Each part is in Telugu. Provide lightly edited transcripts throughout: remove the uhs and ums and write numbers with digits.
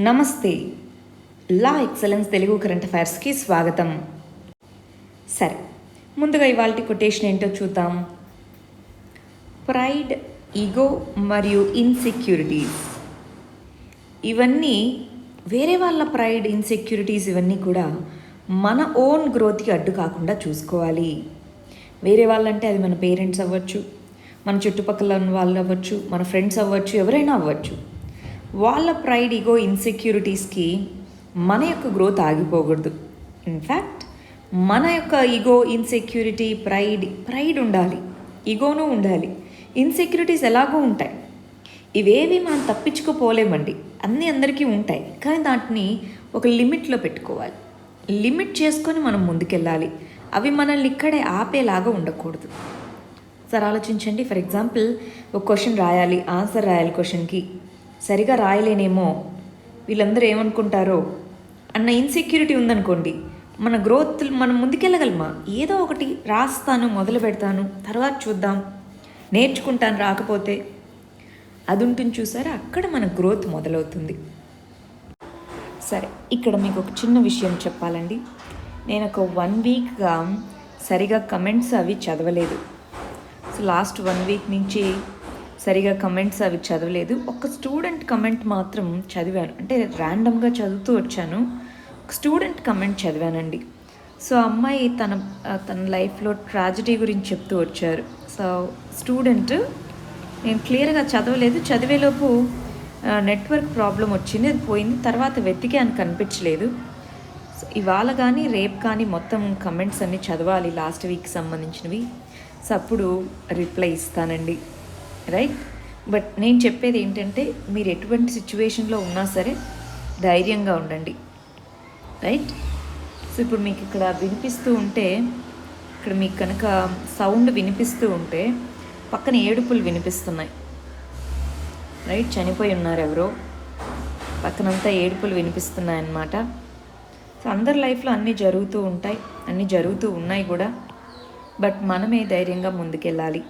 నమస్తే. లా ఎక్సలెన్స్ తెలుగు కరెంట్ అఫైర్స్కి స్వాగతం. సరే, ముందుగా ఇవాల్టి కొటేషన్ ఏంటో చూద్దాం. ప్రైడ్, ఈగో మరియు ఇన్సెక్యూరిటీస్, ఇవన్నీ వేరే వాళ్ళ ప్రైడ్, ఇన్సెక్యూరిటీస్ ఇవన్నీ కూడా మన ఓన్ గ్రోత్కి అడ్డు కాకుండా చూసుకోవాలి. వేరే వాళ్ళంటే అది మన పేరెంట్స్ అవ్వచ్చు, మన చుట్టుపక్కల ఉన్న వాళ్ళు అవ్వచ్చు, మన ఫ్రెండ్స్ అవ్వచ్చు, ఎవరైనా అవ్వచ్చు. వాళ్ళ ప్రైడ్, ఈగో, ఇన్సెక్యూరిటీస్కి మన యొక్క గ్రోత్ ఆగిపోకూడదు. ఇన్ఫ్యాక్ట్ మన యొక్క ఈగో, ఇన్సెక్యూరిటీ, ప్రైడ్ ఉండాలి, ఈగోనూ ఉండాలి, ఇన్సెక్యూరిటీస్ ఎలాగో ఉంటాయి. ఇవేవి మనం తప్పించుకోపోలేమండి, అన్నీ అందరికీ ఉంటాయి. కానీ దాటిని ఒక లిమిట్లో పెట్టుకోవాలి, లిమిట్ చేసుకొని మనం ముందుకెళ్ళాలి. అవి మనల్ని ఇక్కడే ఆపేలాగా ఉండకూడదు. సార్ ఆలోచించండి. ఫర్ ఎగ్జాంపుల్, ఒక క్వశ్చన్ రాయాలి, ఆన్సర్ రాయాలి. క్వశ్చన్కి సరిగా రాయలేనేమో, వీళ్ళందరూ ఏమనుకుంటారో అన్న ఇన్సెక్యూరిటీ ఉందనుకోండి, మన గ్రోత్ మనం ముందుకెళ్ళగలమా? ఏదో ఒకటి రాస్తాను, మొదలు పెడతాను, తర్వాత చూద్దాం, నేర్చుకుంటాను, రాకపోతే అది ఉంటుంది చూసారా, అక్కడ మన గ్రోత్ మొదలవుతుంది. సరే, ఇక్కడ మీకు ఒక చిన్న విషయం చెప్పాలండి. నేను ఒక 1 వీక్గా సరిగా కమెంట్స్ అవి చదవలేదు. సో లాస్ట్ 1 వీక్ నుంచి సరిగా కమెంట్స్ అవి చదవలేదు. ఒక స్టూడెంట్ కమెంట్ మాత్రం చదివాను, అంటే ర్యాండమ్గా చదువుతూ వచ్చాను. ఒక స్టూడెంట్ కమెంట్ చదివానండి. సో అమ్మాయి తన లైఫ్లో ట్రాజడీ గురించి చెప్తూ వచ్చారు. సో స్టూడెంట్, నేను క్లియర్గా చదవలేదు, చదివేలోపు నెట్వర్క్ ప్రాబ్లం వచ్చింది, అది పోయింది. తర్వాత వెతికాను, కనిపించలేదు. సో ఇవాళ కానీ రేపు కానీ మొత్తం కమెంట్స్ అన్నీ చదవాలి, లాస్ట్ వీక్ సంబంధించినవి. సో అప్పుడు రిప్లై ఇస్తానండి, రైట్? బట్ నేను చెప్పేది ఏంటంటే, మీరు ఎటువంటి సిచ్యువేషన్లో ఉన్నా సరే ధైర్యంగా ఉండండి, రైట్? సో ఇప్పుడు మీకు ఇక్కడ వినిపిస్తూ ఉంటే, ఇక్కడ మీకు కనుక సౌండ్ వినిపిస్తూ ఉంటే పక్కన ఏడుపులు వినిపిస్తున్నాయి, రైట్? చనిపోయి ఉన్నారు ఎవరో, పక్కనంతా ఏడుపులు వినిపిస్తున్నాయి అన్నమాట. సో అందరి లైఫ్లో అన్నీ జరుగుతూ ఉంటాయి, అన్నీ జరుగుతూ ఉన్నాయి కూడా. బట్ మనమే ధైర్యంగా ముందుకెళ్ళాలి,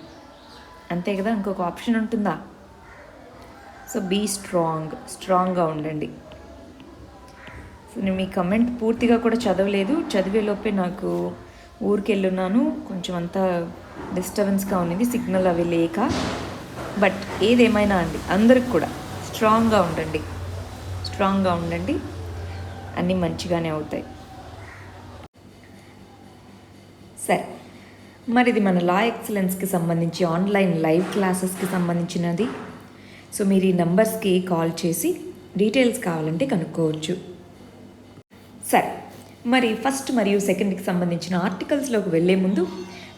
అంతే కదా, ఇంకొక ఆప్షన్ ఉంటుందా? సో బీ స్ట్రాంగ్గా ఉండండి. సో నేను మీ కమెంట్ పూర్తిగా కూడా చదవలేదు, చదివేలోపే నాకు ఊరికి వెళ్ళున్నాను, కొంచెం అంతా డిస్టర్బెన్స్గా ఉన్నది, సిగ్నల్ అవి లేక. బట్ ఏదేమైనా అండి, అందరికి కూడా స్ట్రాంగ్గా ఉండండి, అన్నీ మంచిగానే అవుతాయి. సరే, మరి ఇది మన లా ఎక్సలెన్స్కి సంబంధించి ఆన్లైన్ లైవ్ క్లాసెస్కి సంబంధించినది. సో మీరు ఈ నంబర్స్కి కాల్ చేసి డీటెయిల్స్ కావాలంటే కనుక్కోవచ్చు. సరే, మరి ఫస్ట్ మరియు సెకండ్కి సంబంధించిన ఆర్టికల్స్లోకి వెళ్ళే ముందు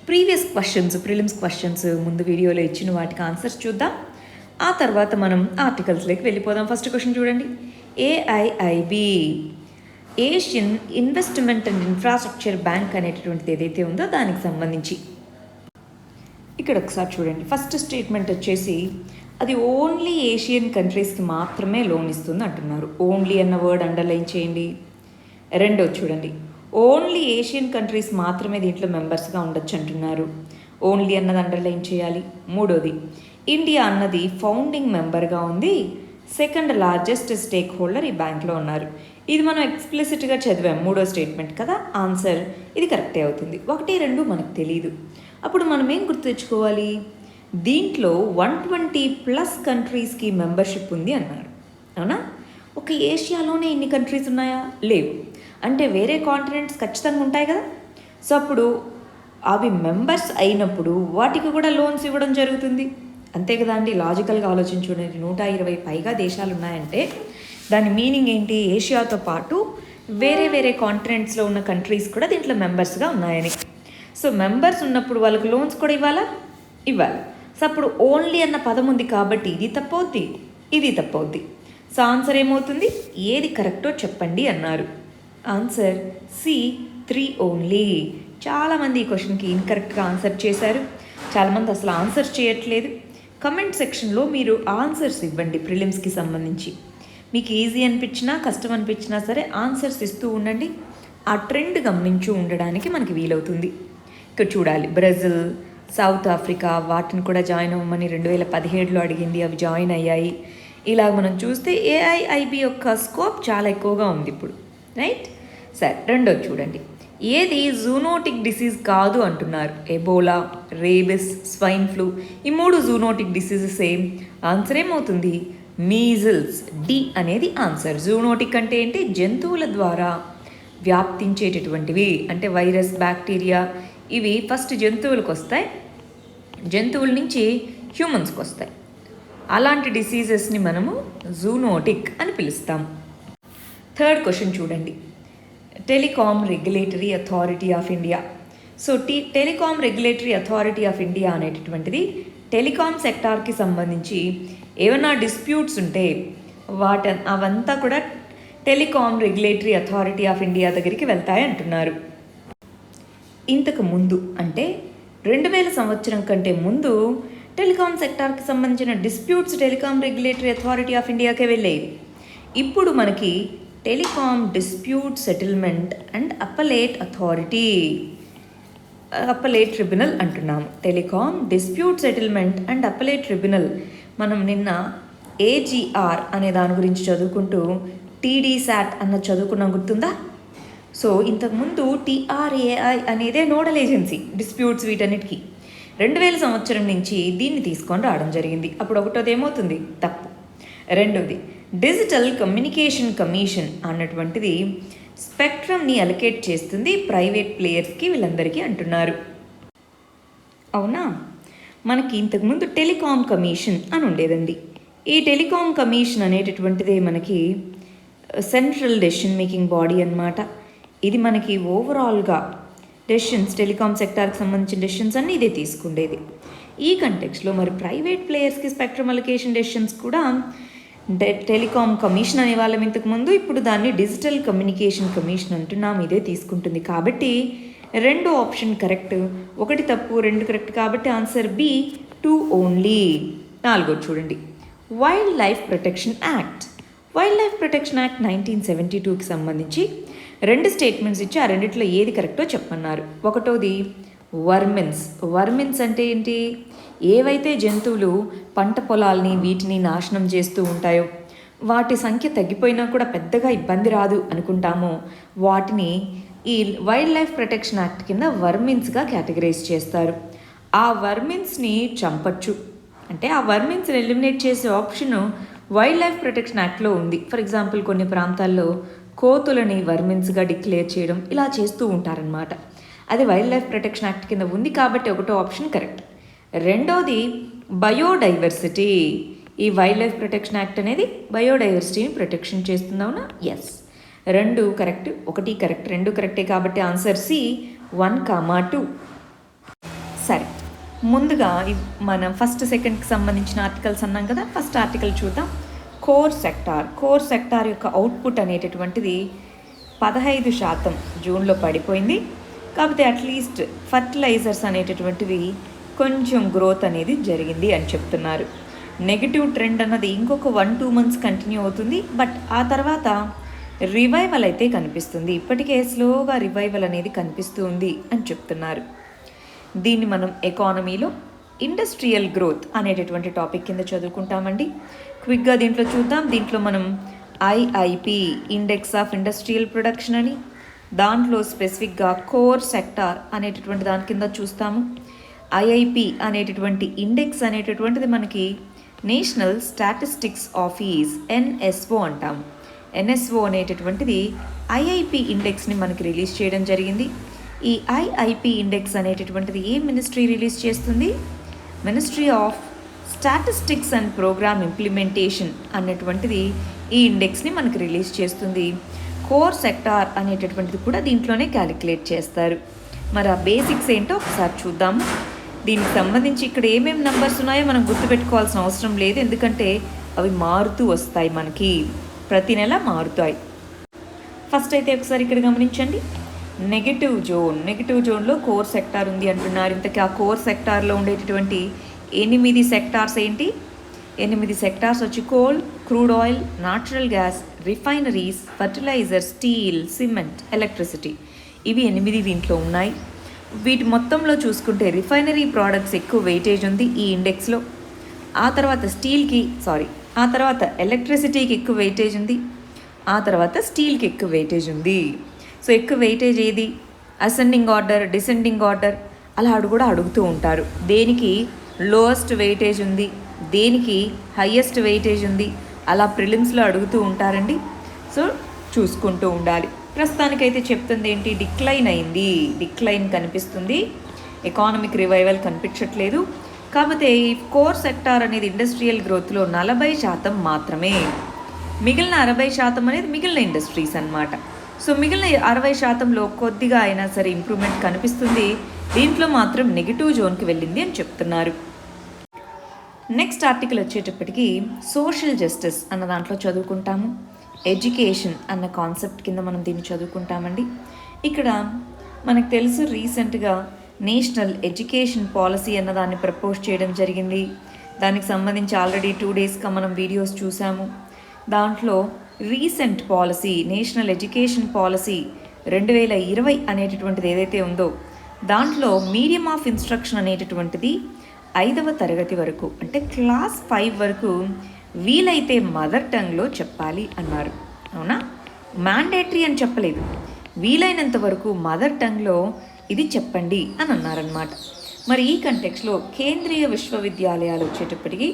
ప్రీవియస్ క్వశ్చన్స్, ప్రిలిమ్స్ క్వశ్చన్స్ ముందు వీడియోలో ఇచ్చిన వాటికి ఆన్సర్స్ చూద్దాం. ఆ తర్వాత మనం ఆర్టికల్స్లోకి వెళ్ళిపోదాం. ఫస్ట్ క్వశ్చన్ చూడండి. AIIB, Asian investment and infrastructure bank అనేటటువంటిది ఏదైతే ఉందో దానికి సంబంధించి ఇక్కడ ఒకసారి చూడండి. ఫస్ట్ స్టేట్మెంట్ వచ్చేసి, అది ఓన్లీ ఏషియన్ కంట్రీస్కి మాత్రమే లోన్ ఇస్తుంది అంటున్నారు. ఓన్లీ అన్న వర్డ్ అండర్లైన్ చేయండి. రెండోది చూడండి, ఓన్లీ ఏషియన్ కంట్రీస్ మాత్రమే దీంట్లో మెంబర్స్గా ఉండొచ్చు అంటున్నారు. ఓన్లీ అన్నది అండర్లైన్ చేయాలి. మూడోది, ఇండియా అన్నది ఫౌండింగ్ మెంబర్గా ఉంది, సెకండ్ లార్జెస్ట్ స్టేక్ హోల్డర్ ఈ బ్యాంక్లో ఉన్నారు. ఇది మనం ఎక్స్ప్లిసిట్గా చదివాం, మూడో స్టేట్మెంట్ కదా. ఆన్సర్ ఇది కరెక్టే అవుతుంది. 1, 2 మనకు తెలియదు. అప్పుడు మనం ఏం గుర్తు తెచ్చుకోవాలి? దీంట్లో 120+ కంట్రీస్కి మెంబర్షిప్ ఉంది అన్నారు, అవునా? ఒక ఏషియాలోనే ఇన్ని కంట్రీస్ ఉన్నాయా? లేవు. అంటే వేరే కాంటినెంట్స్ ఖచ్చితంగా ఉంటాయి కదా. సో అప్పుడు అవి మెంబర్స్ అయినప్పుడు వాటికి కూడా లోన్స్ ఇవ్వడం జరుగుతుంది, అంతే కదా అండి. లాజికల్గా ఆలోచించుకోండి. 120 పైగా దేశాలు ఉన్నాయంటే దాని మీనింగ్ ఏంటి? ఏషియాతో పాటు వేరే వేరే కాంటినెంట్స్లో ఉన్న కంట్రీస్ కూడా దీంట్లో మెంబర్స్గా ఉన్నాయని. సో మెంబర్స్ ఉన్నప్పుడు వాళ్ళకు లోన్స్ కూడా ఇవ్వాలి. సో అప్పుడు ఓన్లీ అన్న పదం ఉంది కాబట్టి ఇది తప్పవుద్ది, ఇది తప్పవుద్ది. సో ఆన్సర్ ఏమవుతుంది? ఏది కరెక్టో చెప్పండి అన్నారు. Answer C, 3 only. చాలామంది ఈ క్వశ్చన్కి ఇన్కరెక్ట్గా ఆన్సర్ చేశారు, చాలామంది అసలు ఆన్సర్ చేయట్లేదు. కమెంట్ సెక్షన్లో మీరు ఆన్సర్స్ ఇవ్వండి. ప్రిలిమ్స్కి సంబంధించి మీకు ఈజీ అనిపించినా కష్టం అనిపించినా సరే ఆన్సర్స్ ఇస్తూ ఉండండి. ఆ ట్రెండ్ గమనించు ఉండడానికి మనకి వీలవుతుంది. ఇక్కడ చూడాలి, బ్రెజిల్, సౌత్ ఆఫ్రికా వాటిని కూడా జాయిన్ అవ్వమని 2017లో అడిగింది, అవి జాయిన్ అయ్యాయి. ఇలా మనం చూస్తే ఏఐఐబి యొక్క స్కోప్ చాలా ఎక్కువగా ఉంది ఇప్పుడు, రైట్? సరే, రెండోది చూడండి. ఏది జూనోటిక్ డిసీజ్ కాదు అంటున్నారు? ఎబోలా, రేబిస్, స్వైన్ ఫ్లూ, ఈ 3 జూనోటిక్ డిసీజెస్. ఆన్సర్ ఏమవుతుంది? మీజిల్స్. డి అనేది ఆన్సర్. జూనోటిక్ అంటే ఏంటి? జంతువుల ద్వారా వ్యాప్తించేటటువంటివి, అంటే వైరస్, బ్యాక్టీరియా, ఇవి ఫస్ట్ జంతువులకు వస్తాయి, జంతువుల నుంచి హ్యూమన్స్కి వస్తాయి. అలాంటి డిసీజెస్ని మనము జూనోటిక్ అని పిలుస్తాం. థర్డ్ క్వశ్చన్ చూడండి. Telecom regulatory authority of India. So telecom regulatory authority of India అనేటటువంటిది టెలికాం సెక్టార్కి సంబంధించి ఏమైనా డిస్ప్యూట్స్ ఉంటే అవంతా కూడా telecom regulatory authority of India దగ్గరికి వెళ్తాయి అంటున్నారు. ఇంతకు ముందు అంటే 2000 సంవత్సరం కంటే ముందు టెలికాం సెక్టార్కి సంబంధించిన disputes telecom regulatory authority of ఇండియాకే వెళ్ళేవి. ఇప్పుడు మనకి telecom dispute settlement and appellate tribunal అంటున్నాము. Telecom dispute settlement and appellate tribunal. మనం నిన్న ఏజీఆర్ అనే దాని గురించి చదువుకుంటూ టీడీశాట్ అన్న చదువుకున్నాం, గుర్తుందా? సో ఇంతకుముందు టీఆర్ఏఐ అనేదే నోడల్ ఏజెన్సీ డిస్ప్యూట్స్ వీటన్నిటికీ. 2000 సంవత్సరం నుంచి దీన్ని తీసుకొని రావడం జరిగింది. అప్పుడు ఒకటోది ఏమవుతుంది? తప్పు. రెండోది డిజిటల్ కమ్యూనికేషన్ కమిషన్ అన్నటువంటిది స్పెక్ట్రమ్ని అలొకేట్ చేస్తుంది ప్రైవేట్ ప్లేయర్స్కి, వీళ్ళందరికీ అంటున్నారు. అవునా? మనకి ఇంతకుముందు టెలికాం కమిషన్ అని ఉండేదండి. ఈ టెలికాం కమిషన్ అనేటటువంటిదే మనకి సెంట్రల్ డెసిషన్ మేకింగ్ బాడీ అన్నమాట. ఇది మనకి ఓవరాల్గా డెసిషన్స్, టెలికాం సెక్టార్కి సంబంధించిన డెసిషన్స్ అన్నీ ఇదే తీసుకుండేది. ఈ కంటెక్స్లో మరి ప్రైవేట్ ప్లేయర్స్కి స్పెక్ట్రమ్ అలొకేషన్ డెసిషన్స్ కూడా టెలికాం కమిషన్ అనే వాళ్ళం ఇంతకుముందు, ఇప్పుడు దాన్ని డిజిటల్ కమ్యూనికేషన్ కమిషన్ అంటున్నాం, ఇదే తీసుకుంటుంది. కాబట్టి 2 ఆప్షన్ కరెక్ట్, 1 తప్పు, 2 కరెక్ట్. కాబట్టి ఆన్సర్ బి 2 ఓన్లీ. 4 చూడండి. Wild life protection act. Wild life protection act 1972కి సంబంధించి 2 స్టేట్మెంట్స్ ఇచ్చి ఆ రెండిట్లో ఏది కరెక్టో చెప్పమన్నారు. ఒకటోది వర్మిన్స్. వర్మిన్స్ అంటే ఏంటి? ఏవైతే జంతువులు పంట పొలాల్ని వీటిని నాశనం చేస్తూ ఉంటాయో, వాటి సంఖ్య తగ్గిపోయినా కూడా పెద్దగా ఇబ్బంది రాదు అనుకుంటామో, వాటిని ఈ వైల్డ్ లైఫ్ ప్రొటెక్షన్ యాక్ట్ కింద వర్మిన్స్గా కేటగరైజ్ చేస్తారు. ఆ వర్మిన్స్ని చంపచ్చు, అంటే ఆ వర్మిన్స్ని ఎలిమినేట్ చేసే ఆప్షన్ వైల్డ్ లైఫ్ ప్రొటెక్షన్ యాక్ట్లో ఉంది. ఫర్ ఎగ్జాంపుల్ కొన్ని ప్రాంతాల్లో కోతులని వర్మిన్స్గా డిక్లేర్ చేయడం, ఇలా చేస్తూ ఉంటారనమాట. అది వైల్డ్ లైఫ్ ప్రొటెక్షన్ యాక్ట్ కింద ఉంది కాబట్టి 1వ ఆప్షన్ కరెక్ట్. రెండోది బయోడైవర్సిటీ. ఈ వైల్డ్ లైఫ్ ప్రొటెక్షన్ యాక్ట్ అనేది బయోడైవర్సిటీని ప్రొటెక్షన్ చేస్తుంది, అవునా? ఎస్. 2 కరెక్ట్, 1 కరెక్ట్, 2 కరెక్టే కాబట్టి ఆన్సర్ సి 1, 2. సరే, ముందుగా మనం ఫస్ట్ సెకండ్కి సంబంధించిన ఆర్టికల్స్ అన్నాం కదా. ఫస్ట్ ఆర్టికల్ చూద్దాం. కోర్ సెక్టార్ యొక్క అవుట్పుట్ అనేటటువంటిది 15% జూన్లో పడిపోయింది. కాకపోతే అట్లీస్ట్ ఫర్టిలైజర్స్ అనేటటువంటివి కొంచెం గ్రోత్ అనేది జరిగింది అని చెప్తున్నారు. నెగిటివ్ ట్రెండ్ అన్నది ఇంకొక 1-2 మంత్స్ కంటిన్యూ అవుతుంది, బట్ ఆ తర్వాత రివైవల్ అయితే కనిపిస్తుంది. ఇప్పటికే స్లోగా రివైవల్ అనేది కనిపిస్తుంది అని చెప్తున్నారు. దీన్ని మనం ఎకానమీలో ఇండస్ట్రియల్ గ్రోత్ అనేటటువంటి టాపిక్ కింద చదువుకుంటామండి. క్విక్గా దీంట్లో చూద్దాం. దీంట్లో మనం IIP index of industrial production అని, దాంట్లో స్పెసిఫిక్గా కోర్ సెక్టార్ అనేటటువంటి దాని కింద చూస్తాము. ఐఐపి అనేటటువంటి ఇండెక్స్ అనేటటువంటిది మనకి నేషనల్ స్టాటిస్టిక్స్ ఆఫీస్ ఎన్ఎస్ఓ అంటాము. ఎన్ఎస్ఓ అనేటటువంటిది ఐఐపి ఇండెక్స్ని మనకి రిలీజ్ చేయడం జరిగింది. ఈ ఐఐపి ఇండెక్స్ అనేటటువంటిది ఏ మినిస్ట్రీ రిలీజ్ చేస్తుంది? Ministry of statistics and programme implementation అన్నటువంటిది ఈ ఇండెక్స్ని మనకి రిలీజ్ చేస్తుంది. కోర్ సెక్టార్ అనేటటువంటిది కూడా దీంట్లోనే క్యాలిక్యులేట్ చేస్తారు. మరి ఆ బేసిక్స్ ఏంటో ఒకసారి చూద్దాము. దీనికి సంబంధించి ఇక్కడ ఏమేమి నెంబర్స్ ఉన్నాయో మనం గుర్తుపెట్టుకోవాల్సిన అవసరం లేదు, ఎందుకంటే అవి మారుతూ వస్తాయి, మనకి ప్రతి నెల మారుతాయి. ఫస్ట్ అయితే ఒకసారి ఇక్కడ గమనించండి. నెగిటివ్ జోన్లో కోర్ సెక్టార్ ఉంది అంటున్నారు. ఇంతకీ ఆ కోర్ సెక్టార్లో ఉండేటటువంటి 8 సెక్టార్స్ ఏంటి? 8 సెక్టార్స్ వచ్చి coal, crude oil, natural gas, refineries, fertiliser, steel, cement, electricity. ఇవి 8 దీంట్లో ఉన్నాయి. వీటి మొత్తంలో చూసుకుంటే రిఫైనరీ ప్రోడక్ట్స్ ఎక్కువ వెయిటేజ్ ఉంది ఈ ఇండెక్స్లో. ఆ తర్వాత ఆ తర్వాత ఎలక్ట్రిసిటీకి ఎక్కువ వెయిటేజ్ ఉంది, ఆ తర్వాత స్టీల్కి ఎక్కువ వెయిటేజ్ ఉంది. సో ఎక్కువ వెయిటేజ్ ఏది, అసెండింగ్ ఆర్డర్, డిసెండింగ్ ఆర్డర్ అలా కూడా అడుగుతూ ఉంటారు. దేనికి లోయెస్ట్ వెయిటేజ్ ఉంది, దేనికి హయ్యెస్ట్ వెయిటేజ్ ఉంది, అలా ప్రిలిమ్స్లో అడుగుతూ ఉంటారండి. సో చూసుకుంటూ ఉండాలి. ప్రస్తుతానికైతే చెప్తుంది ఏంటి, డిక్లైన్ కనిపిస్తుంది, ఎకానమిక్ రివైవల్ కనిపించట్లేదు. కాకపోతే ఈ కోర్ సెక్టార్ అనేది ఇండస్ట్రియల్ గ్రోత్లో 40% మాత్రమే, మిగిలిన 60% అనేది మిగిలిన ఇండస్ట్రీస్ అన్నమాట. సో మిగిలిన 60%లో కొద్దిగా అయినా సరే ఇంప్రూవ్మెంట్ కనిపిస్తుంది. దీంట్లో మాత్రం నెగిటివ్ జోన్కి వెళ్ళింది అని చెప్తున్నారు. నెక్స్ట్ ఆర్టికల్ వచ్చేటప్పటికి సోషల్ జస్టిస్ అన్న దాంట్లో చదువుకుంటాము. ఎడ్యుకేషన్ అన్న కాన్సెప్ట్ కింద మనం దీన్ని చదువుకుంటామండి. ఇక్కడ మనకు తెలుసు రీసెంట్గా నేషనల్ ఎడ్యుకేషన్ పాలసీ అన్న దాన్ని ప్రపోజ్ చేయడం జరిగింది. దానికి సంబంధించి ఆల్రెడీ 2 డేస్గా మనం వీడియోస్ చూసాము. దాంట్లో recent policy national education policy 2020 అనేటటువంటిది ఏదైతే ఉందో దాంట్లో మీడియం ఆఫ్ ఇన్స్ట్రక్షన్ అనేటటువంటిది 5వ తరగతి వరకు, అంటే క్లాస్ 5 వరకు వీలైతే మదర్ టంగ్లో చెప్పాలి అన్నారు. అవునా, మ్యాండేటరీ అని చెప్పలేదు, వీలైనంత వరకు మదర్ టంగ్లో ఇది చెప్పండి అని అన్నారనమాట. మరి ఈ కంటెక్స్లో కేంద్రీయ విశ్వవిద్యాలయాలు వచ్చేటప్పటికి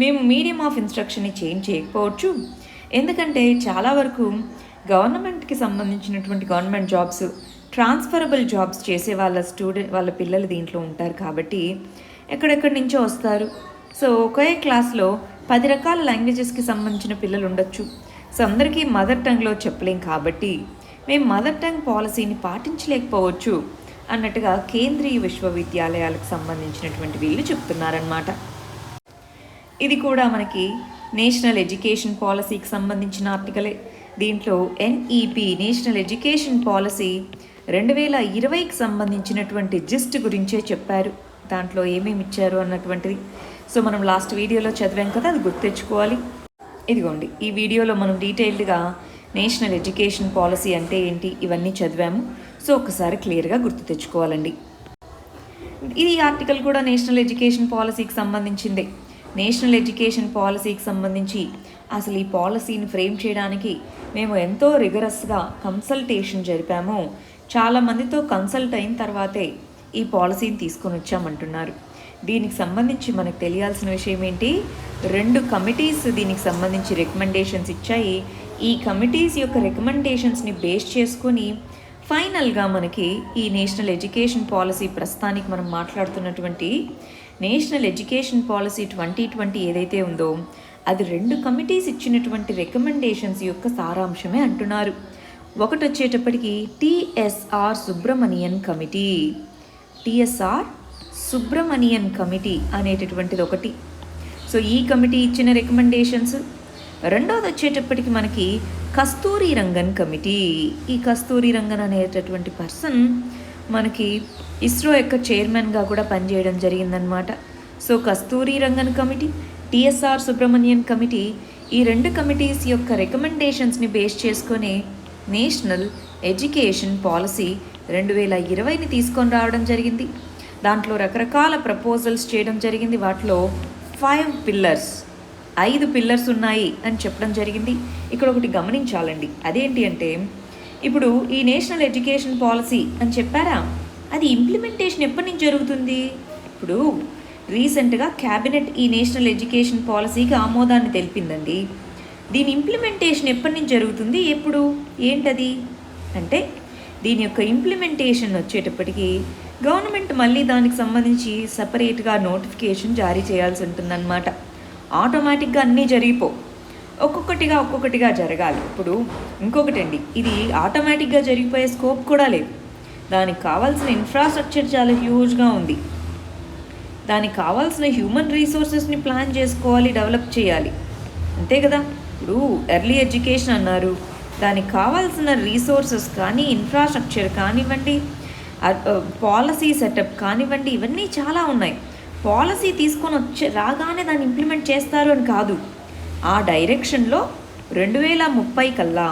మేము మీడియం ఆఫ్ ఇన్స్ట్రక్షన్ని చేంజ్ చేయకపోవచ్చు, ఎందుకంటే చాలా వరకు గవర్నమెంట్కి సంబంధించినటువంటి గవర్నమెంట్ జాబ్స్, ట్రాన్స్ఫరబుల్ జాబ్స్ చేసే వాళ్ళ పిల్లలు దీంట్లో ఉంటారు కాబట్టి ఎక్కడెక్కడి నుంచో వస్తారు. సో ఒకే క్లాస్లో 10 రకాల లాంగ్వేజెస్కి సంబంధించిన పిల్లలు ఉండొచ్చు. సో అందరికీ మదర్ టంగ్లో చెప్పలేం కాబట్టి మేము మదర్ టంగ్ పాలసీని పాటించలేకపోవచ్చు అన్నట్టుగా కేంద్రీయ విశ్వవిద్యాలయాలకు సంబంధించినటువంటి వీళ్ళు చెప్తున్నారన్నమాట. ఇది కూడా మనకి నేషనల్ ఎడ్యుకేషన్ పాలసీకి సంబంధించిన ఆర్టికలే. దీంట్లో NEP నేషనల్ ఎడ్యుకేషన్ పాలసీ 2020కి సంబంధించినటువంటి జిస్ట్ గురించే చెప్పారు. దాంట్లో ఏమేమి ఇచ్చారు అన్నటువంటిది సో మనం లాస్ట్ వీడియోలో చదివాం కదా, అది గుర్తు తెచ్చుకోవాలి. ఇదిగోండి, ఈ వీడియోలో మనం డీటెయిల్డ్గా నేషనల్ ఎడ్యుకేషన్ పాలసీ అంటే ఏంటి ఇవన్నీ చదివాము. సో ఒకసారి క్లియర్గా గుర్తు తెచ్చుకోవాలండి. ఇది ఆర్టికల్ కూడా నేషనల్ ఎడ్యుకేషన్ పాలసీకి సంబంధించిందే. నేషనల్ ఎడ్యుకేషన్ పాలసీకి సంబంధించి అసలు ఈ పాలసీని ఫ్రేమ్ చేయడానికి మేము ఎంతో రిగరస్గా కన్సల్టేషన్ జరిపాము. చాలామందితో కన్సల్ట్ అయిన తర్వాతే ఈ పాలసీని తీసుకొని వచ్చామంటున్నారు. దీనికి సంబంధించి మనకు తెలియాల్సిన విషయం ఏంటి, 2 కమిటీస్ దీనికి సంబంధించి రికమెండేషన్స్ ఇచ్చాయి. ఈ కమిటీస్ యొక్క రికమెండేషన్స్ని బేస్ చేసుకొని ఫైనల్గా మనకి ఈ నేషనల్ ఎడ్యుకేషన్ పాలసీ ప్రస్తుతానికి మనం మాట్లాడుతున్నటువంటి నేషనల్ ఎడ్యుకేషన్ పాలసీ 2020 ఏదైతే ఉందో అది 2 కమిటీస్ ఇచ్చినటువంటి రికమెండేషన్స్ యొక్క సారాంశమే అంటున్నారు. ఒకటి వచ్చేటప్పటికి TSR సుబ్రమణియన్ కమిటీ అనేటటువంటిది ఒకటి. సో ఈ కమిటీ ఇచ్చిన రికమెండేషన్స్. రెండోది వచ్చేటప్పటికి మనకి కస్తూరి రంగన్ కమిటీ. ఈ కస్తూరి రంగన్ అనేటటువంటి పర్సన్ మనకి ఇస్రో యొక్క చైర్మన్గా కూడా పనిచేయడం జరిగిందనమాట. So Kasturi Rangan committee, TSR Subramanian committee, ఈ 2 కమిటీస్ యొక్క రికమెండేషన్స్ని బేస్ చేసుకొని నేషనల్ ఎడ్యుకేషన్ పాలసీ 2020ని తీసుకొని రావడం జరిగింది. దాంట్లో రకరకాల ప్రపోజల్స్ చేయడం జరిగింది. వాటిలో 5 పిల్లర్స్ ఉన్నాయి అని చెప్పడం జరిగింది. ఇక్కడ ఒకటి గమనించాలండి, అదేంటి అంటే ఇప్పుడు ఈ నేషనల్ ఎడ్యుకేషన్ పాలసీ అని చెప్పారా, అది ఇంప్లిమెంటేషన్ ఎప్పటి నుంచి జరుగుతుంది? ఇప్పుడు రీసెంట్గా క్యాబినెట్ ఈ నేషనల్ ఎడ్యుకేషన్ పాలసీకి ఆమోదాన్ని తెలిపిందండి. దీని ఇంప్లిమెంటేషన్ ఎప్పటి నుంచి జరుగుతుంది, ఎప్పుడు, ఏంటది అంటే దీని యొక్క ఇంప్లిమెంటేషన్ వచ్చేటప్పటికి గవర్నమెంట్ మళ్ళీ దానికి సంబంధించి సపరేట్గా నోటిఫికేషన్ జారీ చేయాల్సి ఉంటుందన్నమాట. ఆటోమేటిక్గా అన్నీ జరిగిపో, ఒక్కొక్కటిగా జరగాలి. ఇప్పుడు ఇంకొకటి అండి, ఇది ఆటోమేటిక్గా జరిగిపోయే స్కోప్ కూడా లేదు. దానికి కావాల్సిన ఇన్ఫ్రాస్ట్రక్చర్ చాలా హ్యూజ్గా ఉంది. దానికి కావాల్సిన హ్యూమన్ రీసోర్సెస్ని ప్లాన్ చేసుకోవాలి, డెవలప్ చేయాలి, అంతే కదా. ఇప్పుడు ఎర్లీ ఎడ్యుకేషన్ అన్నారు, దానికి కావాల్సిన రీసోర్సెస్ కానీ, ఇన్ఫ్రాస్ట్రక్చర్ కానివ్వండి, పాలసీ సెటప్ కానివ్వండి, ఇవన్నీ చాలా ఉన్నాయి. పాలసీ తీసుకొని రాగానే దాన్ని ఇంప్లిమెంట్ చేస్తారు అని కాదు. ఆ డైరెక్షన్లో 2030 కల్లా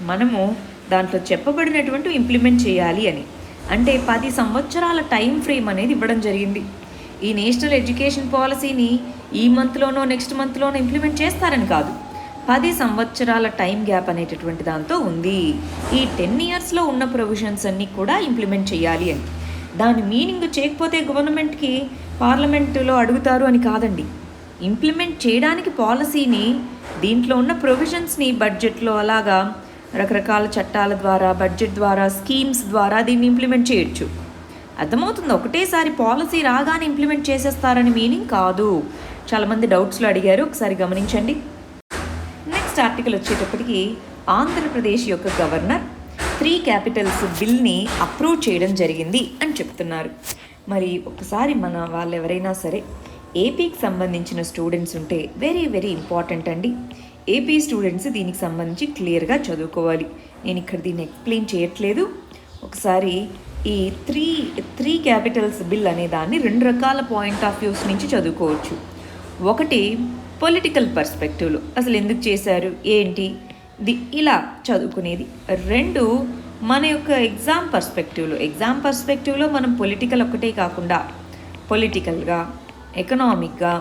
మనము దాంట్లో చెప్పబడినటువంటి ఇంప్లిమెంట్ చేయాలి అని, అంటే 10 సంవత్సరాల టైం ఫ్రేమ్ అనేది ఇవ్వడం జరిగింది. ఈ నేషనల్ ఎడ్యుకేషన్ పాలసీని ఈ మంత్లోనో నెక్స్ట్ మంత్లోనో ఇంప్లిమెంట్ చేస్తారని కాదు. 10 సంవత్సరాల టైం గ్యాప్ అనేటటువంటి దాంతో ఉంది. ఈ 10 ఇయర్స్లో ఉన్న ప్రొవిజన్స్ అన్నీ కూడా ఇంప్లిమెంట్ చేయాలి అని. దాని మీనింగ్ చేయకపోతే గవర్నమెంట్కి పార్లమెంటులో అడుగుతారు అని కాదండి. ఇంప్లిమెంట్ చేయడానికి పాలసీని, దీంట్లో ఉన్న ప్రొవిజన్స్ని బడ్జెట్లో అలాగా రకరకాల చట్టాల ద్వారా, బడ్జెట్ ద్వారా, స్కీమ్స్ ద్వారా దీన్ని ఇంప్లిమెంట్ చేయొచ్చు. అర్థమవుతుంది. ఒకటేసారి పాలసీ రాగానే ఇంప్లిమెంట్ చేసేస్తారని మీనింగ్ కాదు. చాలామంది డౌట్స్లో అడిగారు, ఒకసారి గమనించండి. నెక్స్ట్ ఆర్టికల్ వచ్చేటప్పటికి ఆంధ్రప్రదేశ్ యొక్క గవర్నర్ 3 క్యాపిటల్స్ బిల్ని అప్రూవ్ చేయడం జరిగింది అని చెప్తున్నారు. మరి ఒకసారి మన వాళ్ళు ఎవరైనా సరే ఏపీకి సంబంధించిన స్టూడెంట్స్ ఉంటే వెరీ వెరీ ఇంపార్టెంట్ అండి. ఏపీ స్టూడెంట్స్ దీనికి సంబంధించి క్లియర్గా చదువుకోవాలి. నేను ఇక్కడ దీన్ని ఎక్స్ప్లెయిన్ చేయట్లేదు. ఒకసారి ఈ త్రీ క్యాపిటల్స్ బిల్ అనే దాన్ని 2 రకాల పాయింట్ ఆఫ్ వ్యూస్ నుంచి చదువుకోవచ్చు. ఒకటి పొలిటికల్ పర్స్పెక్టివ్లో అసలు ఎందుకు చేశారు ఏంటి ఇలా చదువుకునేది. 2 మన యొక్క ఎగ్జామ్ పర్స్పెక్టివ్లో మనం పొలిటికల్ ఒక్కటే కాకుండా పొలిటికల్గా, ఎకనామిక్గా,